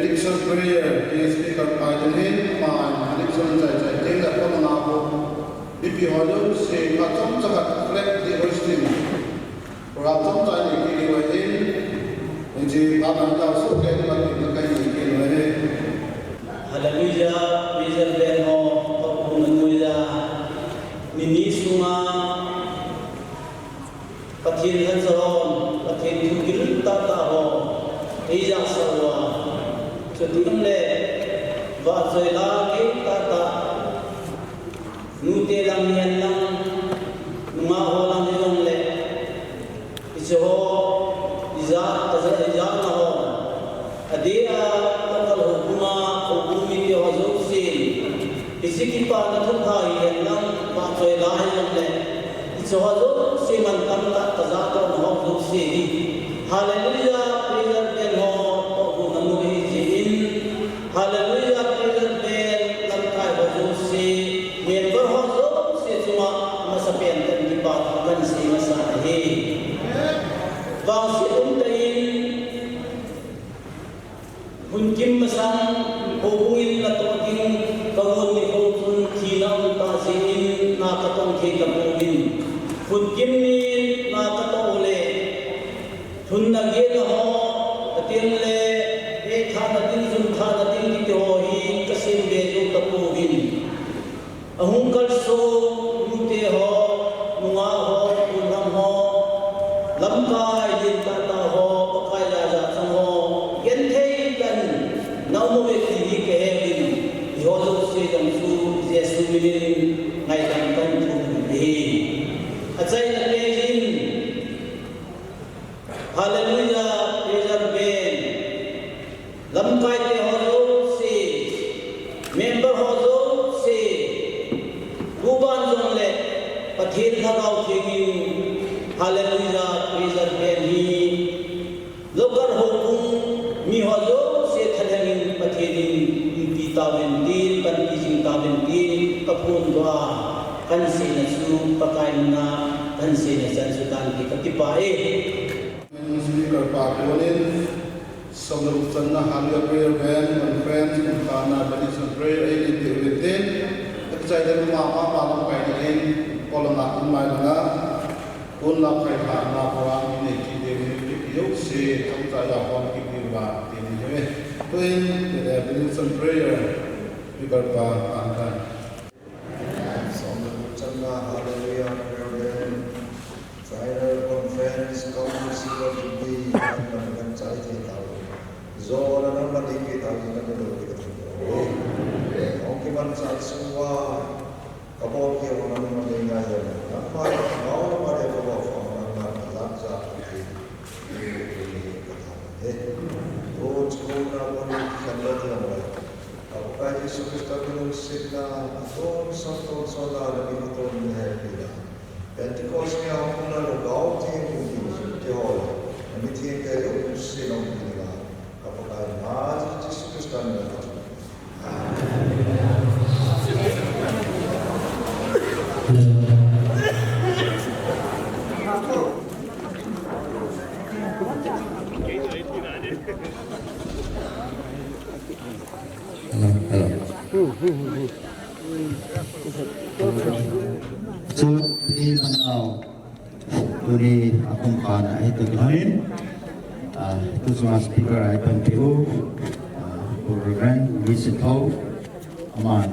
benediction prayer is speaker Biden in my benediction that take the phone now if you want to say a tom jagat flag the hosting or a tom time in the way in the abandon so get but in the kind of way Halleluiyah praise the Lord Halleluiyah mini sunga pathin hanzon pathin thukil ta ta ho iya sawa chutim le va zoila ke ta ta nu te lam yan lang ma ho lang jong le iso iza na ho adia takal hukuma hukumi ke hazo se isi ki pa na thuk hai yan lang va zoila jong le iso hazo se man tam ta za to ho zo se Hallelujah praise the Lord Hallelujah praise the Lord kai ho se member ho se cuma masa pen kan di bat kan se masa he wang se tain hun kim masang ho buin la to king kamun ni ho tun thina ta se in na ka tong ke ka pin hun kim ni na ka to le thun na ge na ho atin le e tha na din zum tha na din ki ho hi kasim be jo ta po bin ahung kal so mute ho nuwa ho punam ho lam kai din ta ta ho pakai la ja sang ho yen thei kan nau mo ve ti hi ke he bin ho zo se dam su jesu min ngai kan kan thu hi achai na pe jin Hallelujah praise the Lord lam kai te ho zo se member ho zo se ruban jong le pathin thagau thegin Hallelujah praise the Lord hi lokar ho kum mi ho zo se thalangin pathin pi ta wen tin kan pi jing ta wen tin kapun dwa kan se na su pakai na kan se na san su tan ki katipai speaker Pakunin, some of the Hallelujah prayer band and friends and Kana benediction prayer in the within. Excited Mama Mama Painin, Kolana Umayana, Unla Paitana, Orang in the you see, Kamtaya Hon Kipiba in the way. Doing the benediction prayer, speaker Pakunin. Some of the Hallelujah prayer band, Friday conference, Council of the and Charity Tower. Zora number ticket out in the middle of the Okiman Satsua, about here on the Madinga. All whatever from Lazza. Roads go down Kandata. Our Superstar Signa, Don Santo Soda, the Minoton Happy. Pentecost में अपना लगाव थे जो हमें थे कि जो उससे लोग मिलेगा अपना आज जिस क्रिस्तान में Di manau tuli akong kana ito gawin ito sa mga speaker ay Ep-2 Reverend Vincent Ho aman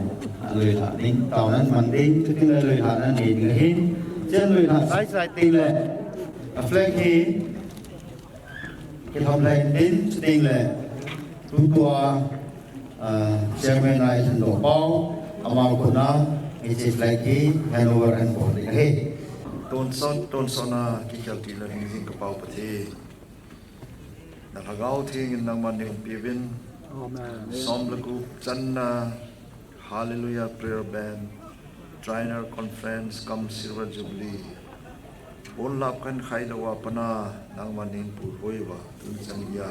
lời hạ ninh tàu nan man ding cái lời hạ nan ni hin trên lời hạ sai sai tin lệ flag hi cái thông lên đến tin lệ chúng tôi chairman này thành tổ bao amal kuna it is like he handover and body hey tôn son na ki khel ti la ning ka pau pathe na thagau thing nang man ning pivin som lagu channa Hallelujah prayer band trainer conference come silver jubilee on lap kan khai lawa pana nang man ning pu hoiwa tun changya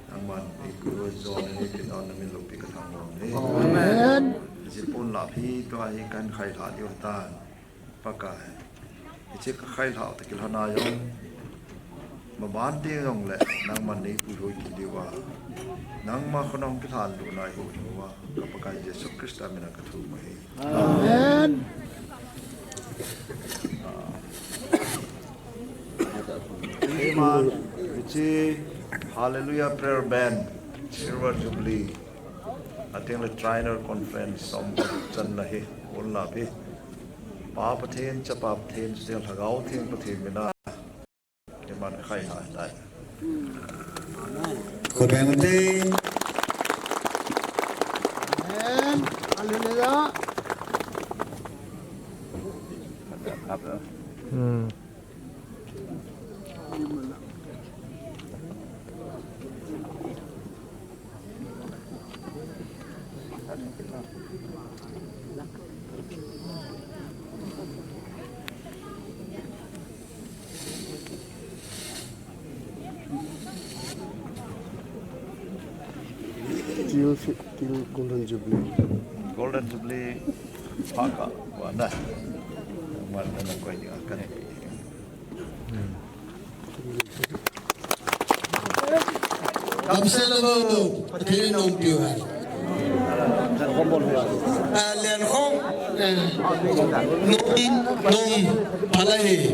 nang man e ku zo ni kin on na min lo pi ka thang ne amen Jipun lapi to ai kan khai tha dio ta pakai ichi ka khai tha ta kil hana yong Mabante ng le nang mani puloy kidiwa nang makunong kitan lunay huwa kapag Yesus Kristus amin ang katumay. Amen. Amen. Ichi Halleluiyah prayer band Silver Jubilee ating le trainer conference som chan nahi ulna bhi papathen cha papathen sel hagau theng pathen mina man khai ha dai Cô bé một tí. Amen. Hallelujah. Till Golden Jubilee. Golden Jubilee Paka wala wala na ko yung akan Kapsel mo patin ng piwan. Len hong nung palay.